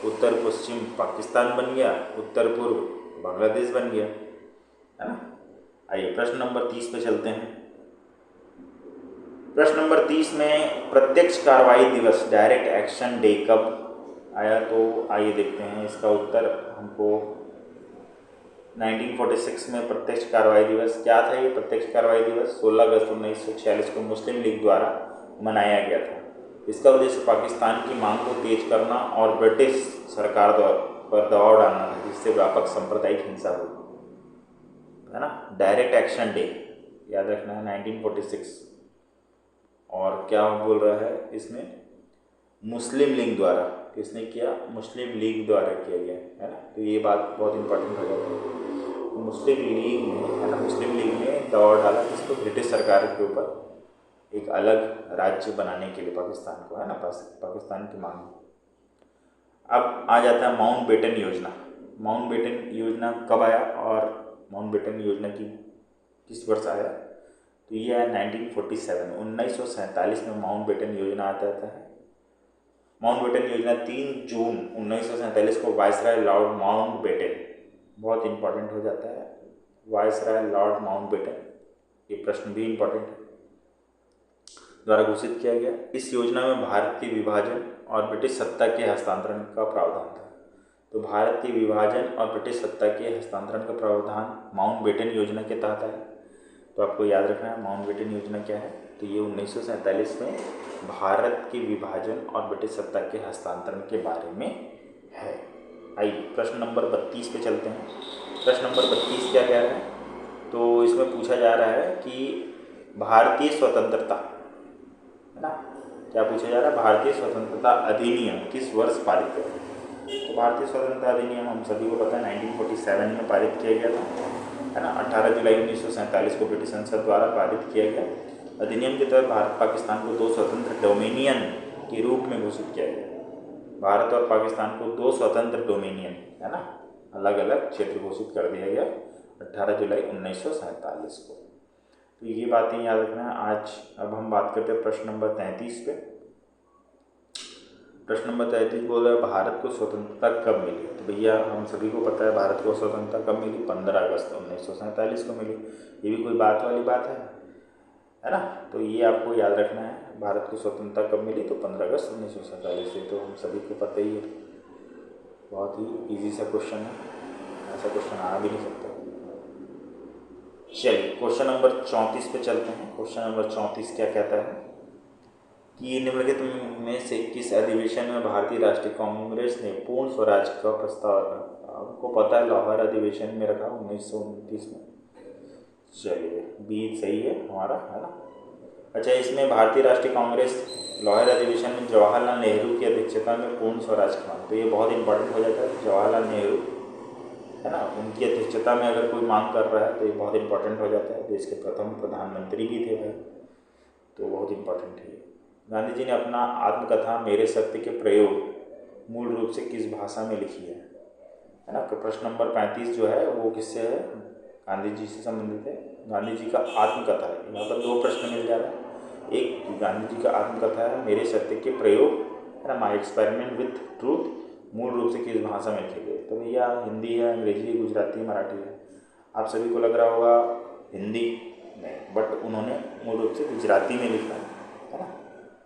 उत्तर पश्चिम पाकिस्तान बन गया, उत्तर पूर्व बांग्लादेश बन गया, है ना। आइए प्रश्न नंबर 30 पे चलते हैं। प्रश्न नंबर 30 में प्रत्यक्ष कार्रवाई दिवस, डायरेक्ट एक्शन डे कब आया? तो आइए देखते हैं इसका उत्तर। हमको 1946 में प्रत्यक्ष कार्रवाई दिवस, क्या था ये प्रत्यक्ष कार्रवाई दिवस? 16 अगस्त 1946 को मुस्लिम लीग द्वारा मनाया गया था। इसका उद्देश्य पाकिस्तान की मांग को तेज करना और ब्रिटिश सरकार पर दबाव डालना था, जिससे व्यापक सांप्रदायिक हिंसा हुई, है ना। डायरेक्ट एक्शन डे याद रखना है 1946। और क्या बोल रहा है इसमें? मुस्लिम लीग द्वारा, किसने किया? मुस्लिम लीग द्वारा किया गया, है ना। तो ये बात बहुत इंपॉर्टेंट हो जाती है। मुस्लिम लीग ने, है ना, मुस्लिम लीग ने दबाव डाला जिसको ब्रिटिश सरकार के ऊपर एक अलग राज्य बनाने के लिए पाकिस्तान को, है ना, पाकिस्तान की मांग। अब आ जाता है माउंटबेटन योजना। माउंटबेटन योजना कब आया और माउंटबेटन योजना की किस वर्ष आया? तो ये है 1947, 1947 में माउंटबेटन योजना आता है। माउंटबेटन योजना 3 जून 1947 को वायसराय लॉर्ड माउंटबेटन, बहुत इंपॉर्टेंट हो जाता है, वायसराय लॉर्ड माउंटबेटन, ये प्रश्न भी इंपॉर्टेंट है, द्वारा घोषित किया गया। इस योजना में भारत के विभाजन और ब्रिटिश सत्ता के हस्तांतरण का प्रावधान था। तो भारत के विभाजन और ब्रिटिश सत्ता के हस्तांतरण का प्रावधान माउंटबेटन योजना के तहत है। तो आपको याद रखना है माउंटबेटन योजना क्या है। तो ये 1947 में भारत के विभाजन और ब्रिटिश सत्ता के हस्तांतरण के बारे में है। आइए प्रश्न नंबर 32 पे चलते हैं। प्रश्न नंबर 32 क्या कह रहा है? तो इसमें पूछा जा रहा है कि भारतीय स्वतंत्रता, है ना, क्या पूछा जा रहा है? भारतीय स्वतंत्रता अधिनियम किस वर्ष पारित किया? तो भारतीय स्वतंत्रता अधिनियम हम सभी को पता है 1947 में पारित किया गया था, है ना। 18 जुलाई 1947 को ब्रिटिश संसद द्वारा पारित किया गया। अधिनियम के तहत भारत पाकिस्तान को 2 स्वतंत्र डोमिनियन के रूप में घोषित किया गया। भारत और पाकिस्तान को 2 स्वतंत्र डोमिनियन, है ना, अलग अलग क्षेत्र घोषित कर दिया गया 18 जुलाई 1947 को। तो ये बातें याद रखना है आज। अब हम बात करते हैं प्रश्न नंबर 33 पे। प्रश्न नंबर 33 बोल रहा है भारत को स्वतंत्रता कब मिली? तो भैया हम सभी को पता है भारत को स्वतंत्रता कब मिली? 15 अगस्त 1947 को मिली। ये भी कोई बात वाली बात है ना। तो ये आपको याद रखना है, भारत को स्वतंत्रता कब मिली? तो 15 अगस्त 1947 से। तो हम सभी को पता ही है, बहुत ही ईजी सा क्वेश्चन है, ऐसा क्वेश्चन आ भी नहीं सकता। चलिए क्वेश्चन नंबर 34 पे चलते हैं। क्वेश्चन नंबर 34 क्या कहता है? कि निम्नलिखित में से किस अधिवेशन में भारतीय राष्ट्रीय कांग्रेस ने पूर्ण स्वराज का प्रस्ताव रखा? आपको पता है लाहौर अधिवेशन में रखा 1929 में। चलिए बी सही है हमारा, है ना। अच्छा, इसमें भारतीय राष्ट्रीय कांग्रेस लाहौर अधिवेशन में जवाहरलाल नेहरू की अध्यक्षता में पूर्ण स्वराज की मांग, तो ये बहुत इंपॉर्टेंट हो जाता है। जवाहरलाल नेहरू, है ना, उनकी अध्यक्षता में अगर कोई मांग कर रहा है तो ये बहुत इंपॉर्टेंट हो जाता है। देश के प्रथम प्रधानमंत्री भी थे भाई, तो बहुत इंपॉर्टेंट है। गांधी जी ने अपना आत्मकथा मेरे सत्य के प्रयोग मूल रूप से किस भाषा में लिखी है ना। तो प्रश्न नंबर 35 जो है वो किससे है? गांधी जी से संबंधित है। गांधी जी का आत्मकथा है, यहाँ पर दो प्रश्न मिल जा रहा है। एक गांधी जी का आत्मकथा है मेरे सत्य के प्रयोग, है ना, माई एक्सपेरिमेंट विथ ट्रूथ, मूल रूप से किस भाषा में लिखे गए? तो भैया हिंदी है, अंग्रेजी है, गुजराती, मराठी है। आप सभी को लग रहा होगा हिंदी नहीं, बट उन्होंने मूल रूप से गुजराती में लिखा है ना।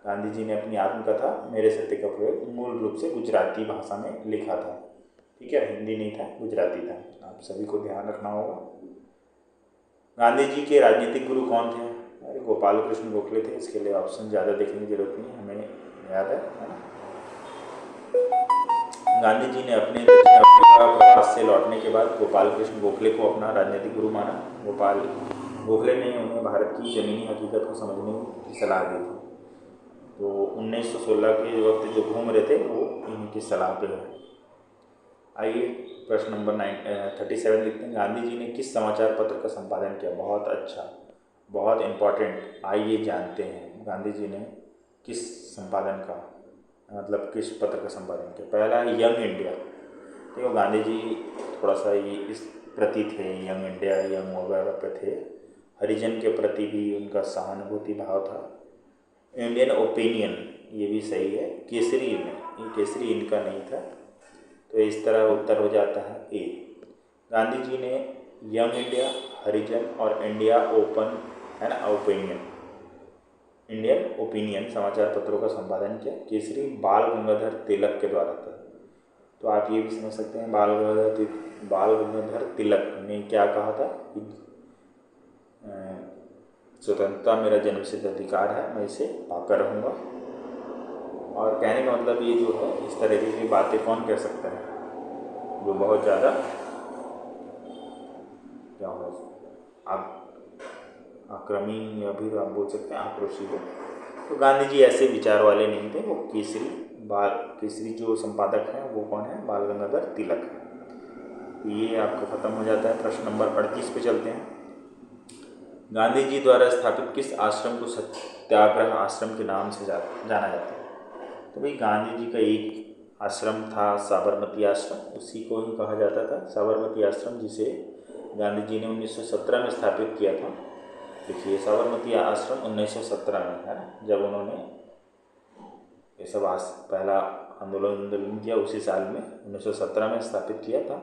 गांधी जी ने अपनी आत्मकथा मेरे सत्य का प्रयोग मूल रूप से गुजराती भाषा में लिखा था। ठीक है, हिंदी नहीं था, गुजराती था। आप सभी को ध्यान रखना होगा। गांधी जी के राजनीतिक गुरु कौन थे? अरे गोपाल कृष्ण गोखले थे। इसके लिए ऑप्शन ज़्यादा देखने की जरूरत नहीं, हमें याद है ना। गांधी जी ने अपने दक्षिण अफ्रीका प्रवास से लौटने के बाद गोपाल कृष्ण गोखले को अपना राजनीतिक गुरु माना। गोपाल गोखले ने उन्हें भारत की ज़मीनी हकीकत को समझने की सलाह दी थी। तो 1916 के वक्त जो घूम रहे थे वो इनकी सलाह पे है। आइए प्रश्न नंबर 37 लिखते हैं। गांधी जी ने किस समाचार पत्र का संपादन किया? बहुत अच्छा, बहुत इम्पोर्टेंट। आइए जानते हैं गांधी जी ने किस संपादन का, मतलब किस पत्र का संपादन किया। पहला है यंग इंडिया। देखो गांधी जी थोड़ा सा ये इस प्रति थे, यंग इंडिया, यंग वगैरह पे थे। हरिजन के प्रति भी उनका सहानुभूति भाव था। इंडियन ओपिनियन, ये भी सही है। केसरी में, ये केसरी इनका नहीं था, तो इस तरह उत्तर हो जाता है ए। गांधी जी ने यंग इंडिया, हरिजन और इंडिया ओपन, है ना, ओपिनियन, इंडियन ओपिनियन समाचार पत्रों का संपादन किया। केसरी बाल गंगाधर तिलक के द्वारा था। तो आप ये भी समझ सकते हैं बाल गंगाधर तिलक ने क्या कहा था कि स्वतंत्रता मेरा जन्मसिद्ध अधिकार है, मैं इसे पाकर रहूँगा। और कहने का मतलब ये जो है, इस तरह की बातें कौन कह सकता है जो बहुत ज़्यादा क्या हो आक्रमी, या भी आप बोल सकते हैं आक्रोशी हो। तो गांधी जी ऐसे विचार वाले नहीं थे। वो केसरी जो संपादक हैं वो कौन है? बाल गंगाधर तिलक है। तो ये आपका खत्म हो जाता है। प्रश्न नंबर 38 पे चलते हैं। गांधी जी द्वारा स्थापित किस आश्रम को सत्याग्रह आश्रम के नाम से जाना जाता है? तो भाई गांधी जी का एक आश्रम था साबरमती आश्रम, उसी को ही कहा जाता था साबरमती आश्रम, जिसे गांधी जी ने 1917 में स्थापित किया था। देखिए साबरमती आश्रम 1917 में, है ना, जब उन्होंने ये सब पहला आंदोलन किया, उसी साल में 1917 में स्थापित किया था।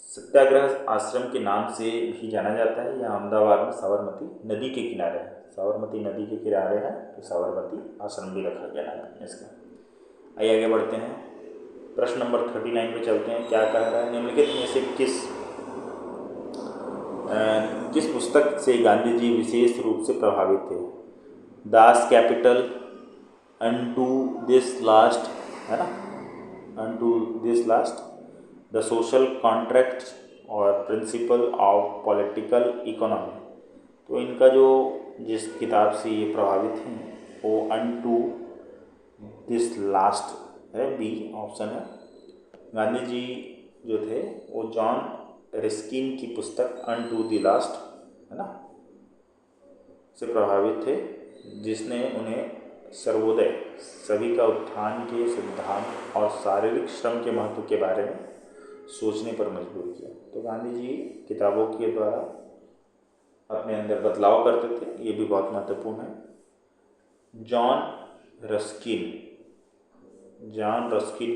सत्याग्रह आश्रम के नाम से भी जाना जाता है। यह अहमदाबाद में साबरमती नदी के किनारे है। साबरमती नदी के किनारे है, तो साबरमती आश्रम भी रखा गया है इसका। आइए आगे बढ़ते हैं। प्रश्न नंबर 39 पे चलते हैं। क्या कह रहा है? निम्नलिखित में से किस पुस्तक से गांधी जी विशेष रूप से प्रभावित थे? Das Kapital, unto this last, है ना, unto this last, the social contract और प्रिंसिपल ऑफ पॉलिटिकल इकोनॉमी। तो इनका जो जिस किताब से ये प्रभावित हैं वो अनटू दिस लास्ट है, बी ऑप्शन है। गांधी जी जो थे वो जॉन रस्किन की पुस्तक अनटू द लास्ट, है ना, से प्रभावित थे, जिसने उन्हें सर्वोदय, सभी का उत्थान के सिद्धांत और शारीरिक श्रम के महत्व के बारे में सोचने पर मजबूर किया। तो गांधी जी किताबों के द्वारा अपने अंदर बदलाव करते थे, ये भी बहुत महत्वपूर्ण है। जॉन रस्किन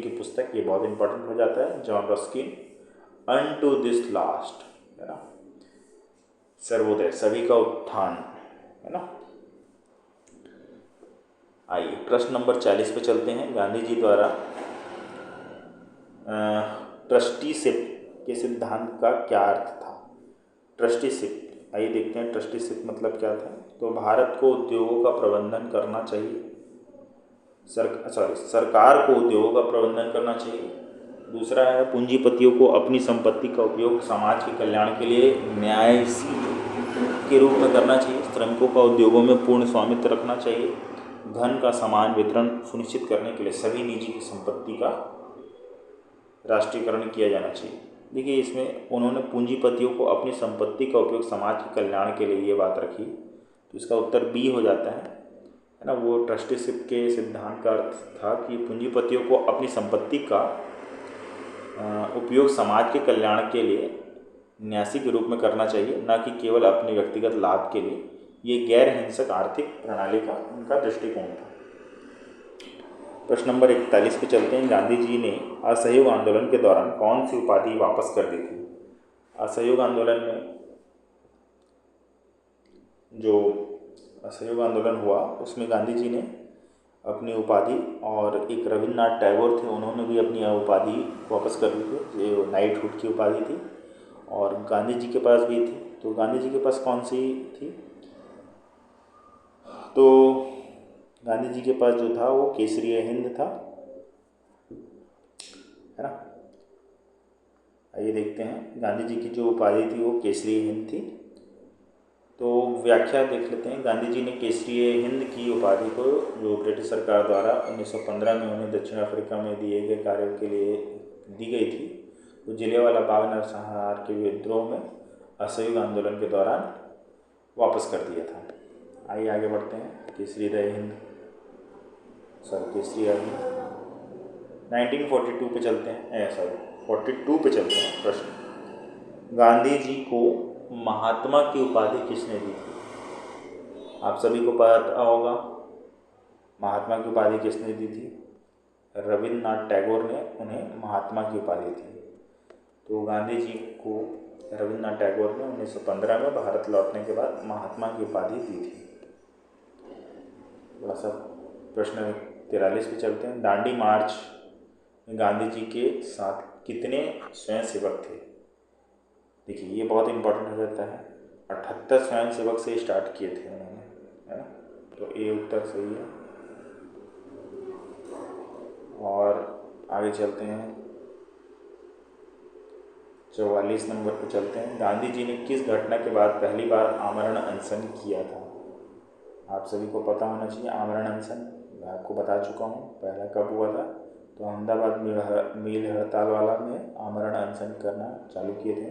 की पुस्तक, ये बहुत इंपॉर्टेंट हो जाता है। John Ruskin unto this last, है ना, सर्वोदय, सभी का उत्थान, है ना। आइए प्रश्न नंबर 40 पे चलते हैं। गांधी जी द्वारा ट्रस्टीशिप के सिद्धांत का क्या अर्थ था? ट्रस्टीशिप, आइए देखते हैं ट्रस्टीशिप मतलब क्या था। तो भारत को उद्योगों का प्रबंधन करना चाहिए, सरकार को उद्योगों का प्रबंधन करना चाहिए। दूसरा है पूंजीपतियों को अपनी संपत्ति का उपयोग समाज के कल्याण के लिए न्यायशील के रूप में करना चाहिए। श्रमिकों का उद्योगों में पूर्ण स्वामित्व रखना चाहिए। धन का समान वितरण सुनिश्चित करने के लिए सभी निजी संपत्ति का राष्ट्रीयकरण किया जाना चाहिए। देखिए, इसमें उन्होंने पूंजीपतियों को अपनी संपत्ति का उपयोग समाज के कल्याण के लिए ये बात रखी, तो इसका उत्तर बी हो जाता है ना। वो ट्रस्टीशिप के सिद्धांत का अर्थ था कि पूंजीपतियों को अपनी संपत्ति का उपयोग समाज के कल्याण के लिए न्यासी के रूप में करना चाहिए, न कि केवल अपने व्यक्तिगत लाभ के लिए। ये गैर हिंसक आर्थिक प्रणाली का उनका दृष्टिकोण था। प्रश्न नंबर 41 पे चलते हैं। गांधी जी ने असहयोग आंदोलन के दौरान कौन सी उपाधि वापस कर दी थी? असहयोग आंदोलन में जो असहयोग आंदोलन हुआ उसमें गांधी जी ने अपनी उपाधि, और एक रविन्द्रनाथ टैगोर थे, उन्होंने भी अपनी उपाधि वापस कर ली थी, जो नाइटहुड की उपाधि थी, और गांधी जी के पास भी थी। तो गांधी जी के पास कौन सी थी? तो गांधी जी के पास जो था वो केसरी हिंद था, है ना। आइए देखते हैं, गांधी जी की जो उपाधि थी वो केसरी हिंद थी। तो व्याख्या देख लेते हैं। गांधी जी ने केसरी हिंद की उपाधि को जो ब्रिटिश सरकार द्वारा 1915 में उन्हें दक्षिण अफ्रीका में दिए गए कार्यों के लिए दी गई थी, वो जलियांवाला बाग नरसंहार के विद्रोह में असहयोग आंदोलन के दौरान वापस कर दिया था। आइए आगे बढ़ते हैं। केसरी हिंद 1942 पे चलते हैं, 42 पे चलते हैं। प्रश्न, गांधी जी को महात्मा की उपाधि किसने दी थी? आप सभी को पता होगा महात्मा की उपाधि किसने दी थी? रविन्द्रनाथ टैगोर ने उन्हें महात्मा की उपाधि दी। तो गांधी जी को रविन्द्रनाथ टैगोर ने 1915 में भारत लौटने के बाद महात्मा की उपाधि दी थी। थोड़ा सा प्रश्न 43 पे चलते हैं। दांडी मार्च में गांधी जी के साथ कितने स्वयंसेवक थे? देखिए, ये बहुत इंपॉर्टेंट हो जाता है। 78 स्वयंसेवक से स्टार्ट किए थे उन्होंने, है ना। तो ये उत्तर सही है। और आगे चलते हैं, 44 नंबर पे चलते हैं। गांधी जी ने किस घटना के बाद पहली बार आमरण अनशन किया था? आप सभी को पता होना चाहिए आमरण अनशन, मैं आपको बता चुका हूँ पहला कब हुआ था। तो अहमदाबाद मिल हड़ताल वाला में आमरण अनशन करना चालू किए थे।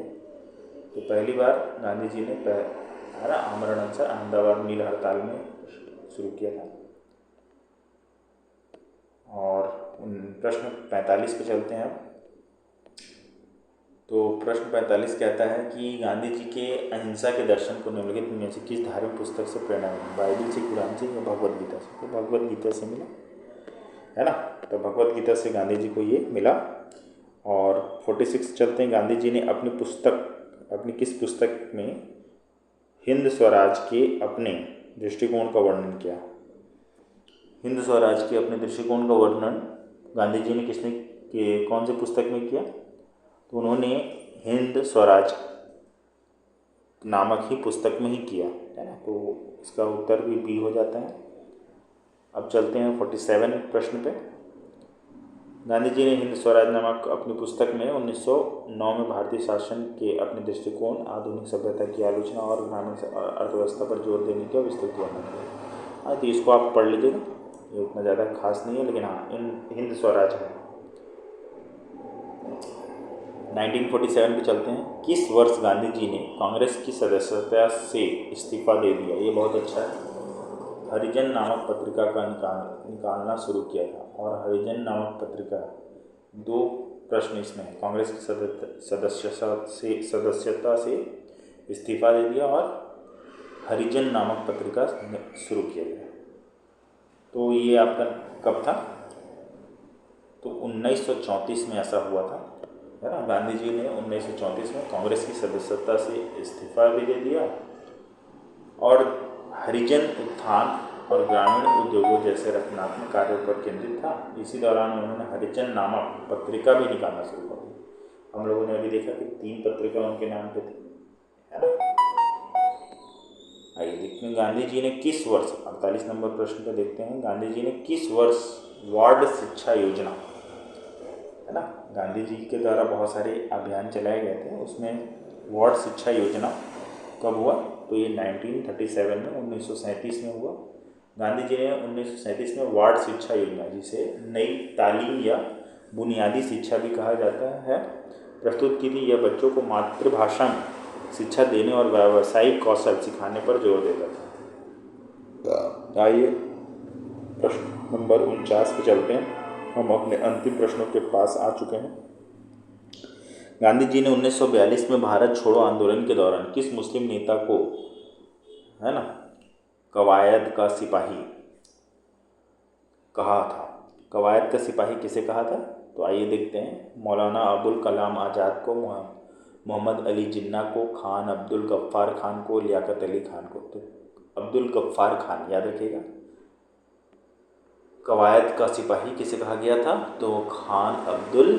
तो पहली बार गांधी जी ने आमरण अनशन अहमदाबाद मिल हड़ताल में शुरू किया था। और प्रश्न 45 पे चलते हैं। तो प्रश्न 45 कहता है कि गांधी जी के अहिंसा के दर्शन को निम्नलिखित में से किस धार्मिक पुस्तक से प्रेरणा मिली? बाइबल से, कुरान से या भगवद गीता से? तो भगवद गीता से मिला, है ना। तो भगवद गीता से गांधी जी को ये मिला। और 46 चलते हैं। गांधी जी ने अपनी किस पुस्तक में हिंद स्वराज के अपने दृष्टिकोण का वर्णन किया? हिंद स्वराज के अपने दृष्टिकोण का वर्णन गांधी जी ने कौन सी पुस्तक में किया? तो उन्होंने हिंद स्वराज नामक ही पुस्तक में ही किया, है ना। तो इसका उत्तर भी बी हो जाता है। अब चलते हैं 47 प्रश्न पे। गांधी जी ने हिंद स्वराज नामक अपनी पुस्तक में 1909 में भारतीय शासन के अपने दृष्टिकोण, आधुनिक सभ्यता की आलोचना और ग्रामीण अर्थव्यवस्था पर जोर देने का विस्तृत वर्णन किया। हाँ, तो इसको आप पढ़ लीजिएगा, ये उतना ज़्यादा खास नहीं है, लेकिन हाँ हिंद स्वराज है। 1947 पे चलते हैं। किस वर्ष गांधी जी ने कांग्रेस की सदस्यता से इस्तीफा दे दिया? ये बहुत अच्छा है। हरिजन नामक पत्रिका का निकालना शुरू किया था। और हरिजन नामक पत्रिका, दो प्रश्न इसमें, कांग्रेस की सदस्यता से इस्तीफा दे दिया और हरिजन नामक पत्रिका शुरू किया गया। तो ये आपका कब था? तो 1934 में ऐसा हुआ था, है ना। गांधी जी ने 1934 में कांग्रेस की सदस्यता से इस्तीफा भी दे दिया और हरिजन उत्थान और ग्रामीण उद्योगों जैसे रचनात्मक कार्यों पर केंद्रित था। इसी दौरान उन्होंने हरिजन नामक पत्रिका भी निकालना शुरू कर दी। हम लोगों ने अभी देखा कि 3 पत्रिका उनके नाम पे थी, है ना। आइए देखते हैं गांधी जी ने किस वर्ष, 48 नंबर प्रश्न पे देखते हैं, गांधी जी ने किस वर्ष वार्ड शिक्षा योजना, है ना। गांधी जी के द्वारा बहुत सारे अभियान चलाए गए थे, उसमें वार्ड शिक्षा योजना कब हुआ, तो ये 1937 में 1937 में हुआ। गांधी जी ने 1937 में वार्ड शिक्षा योजना, जिसे नई तालीम या बुनियादी शिक्षा भी कहा जाता है, प्रस्तुत की थी। यह बच्चों को मातृभाषा में शिक्षा देने और व्यावसायिक कौशल सिखाने पर जोर देता था। आइए प्रश्न नंबर 49 पे चलते हैं। हम अपने अंतिम प्रश्नों के पास आ चुके हैं। गांधी जी ने 1942 में भारत छोड़ो आंदोलन के दौरान किस मुस्लिम नेता को, है ना, कवायद का सिपाही कहा था? कवायद का सिपाही किसे कहा था? तो आइए देखते हैं। मौलाना अबुल कलाम आज़ाद को, मोहम्मद अली जिन्ना को, खान अब्दुल गफ्फार खान को, लियाकत अली खान को। तो अब्दुल गफ्फार खान, याद रखिएगा। कवायद का सिपाही किसे कहा गया था? तो खान अब्दुल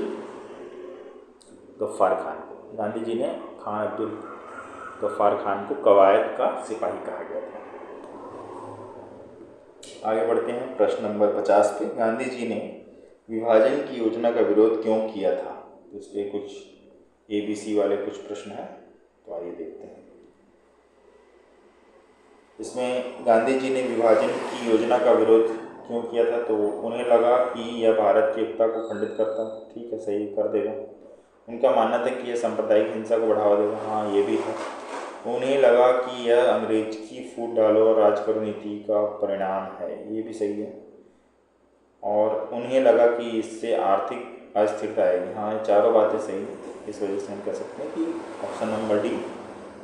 गफ्फार खान को। गांधी जी ने खान अब्दुल गफ्फार खान को कवायद का सिपाही कहा गया था। आगे बढ़ते हैं प्रश्न नंबर 50 पे। गांधी जी ने विभाजन की योजना का विरोध क्यों किया था? तो इस पर कुछ ABC वाले कुछ प्रश्न हैं, तो आइए देखते हैं। इसमें गांधी जी ने विभाजन की योजना का विरोध क्यों किया था? तो उन्हें लगा कि यह भारत की एकता को खंडित करता। ठीक है, सही कर देगा। उनका मानना था कि यह सांप्रदायिक हिंसा को बढ़ावा देगा। हाँ, ये भी था। उन्हें लगा कि यह अंग्रेज की फूट डालो और राज करो नीति का परिणाम है। ये भी सही है। और उन्हें लगा कि इससे आर्थिक अस्थिरता आएगी। हाँ, ये चारों बातें सही हैं। इस वजह से हम कह सकते हैं कि ऑप्शन नंबर डी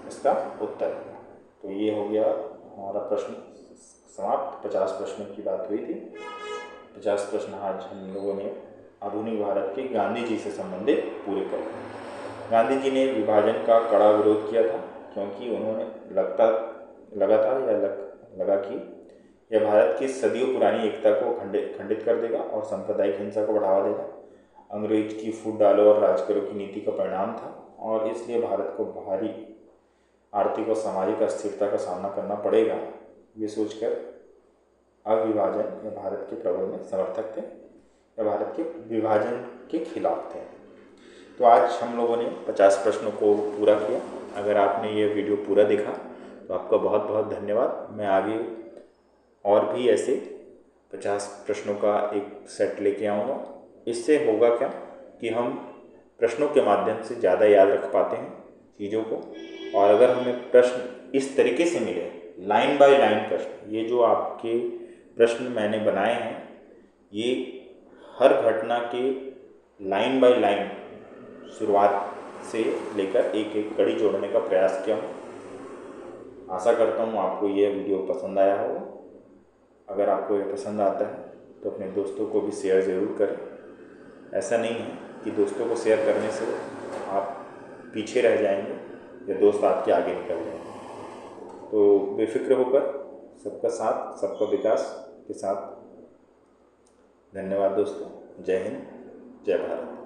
इसका उत्तर है। तो ये हो गया हमारा प्रश्न समाप्त। 50 प्रश्नों की बात हुई थी। 50 प्रश्न आज हम लोगों ने आधुनिक भारत के गांधी जी से संबंधित पूरे कर लिए। गांधी जी ने विभाजन का कड़ा विरोध किया था, क्योंकि उन्होंने लगा कि यह भारत की सदियों पुरानी एकता को खंडित कर देगा और सांप्रदायिक हिंसा को बढ़ावा देगा। अंग्रेज की फूट डालो और राज करो की नीति का परिणाम था, और इसलिए भारत को भारी आर्थिक और सामाजिक अस्थिरता का सामना करना पड़ेगा। ये सोचकर अविभाजन या भारत के प्रबल में समर्थक थे या भारत के विभाजन के खिलाफ थे। तो आज हम लोगों ने 50 प्रश्नों को पूरा किया। अगर आपने ये वीडियो पूरा देखा तो आपका बहुत बहुत धन्यवाद। मैं आगे और भी ऐसे 50 प्रश्नों का एक सेट लेके आऊँगा। इससे होगा क्या कि हम प्रश्नों के माध्यम से ज़्यादा याद रख पाते हैं चीज़ों को। और अगर हमें प्रश्न इस तरीके से मिले, लाइन बाय लाइन प्रश्न, ये जो आपके प्रश्न मैंने बनाए हैं, ये हर घटना के लाइन बाय लाइन शुरुआत से लेकर एक एक कड़ी जोड़ने का प्रयास किया हूँ। आशा करता हूँ आपको ये वीडियो पसंद आया होगा। अगर आपको ये पसंद आता है तो अपने दोस्तों को भी शेयर ज़रूर करें। ऐसा नहीं है कि दोस्तों को शेयर करने से आप पीछे रह जाएंगे या दोस्त आपके आगे निकल जाएंगे। तो बेफिक्र होकर सबका साथ सबका विकास के साथ। धन्यवाद दोस्तों। जय हिंद, जय भारत।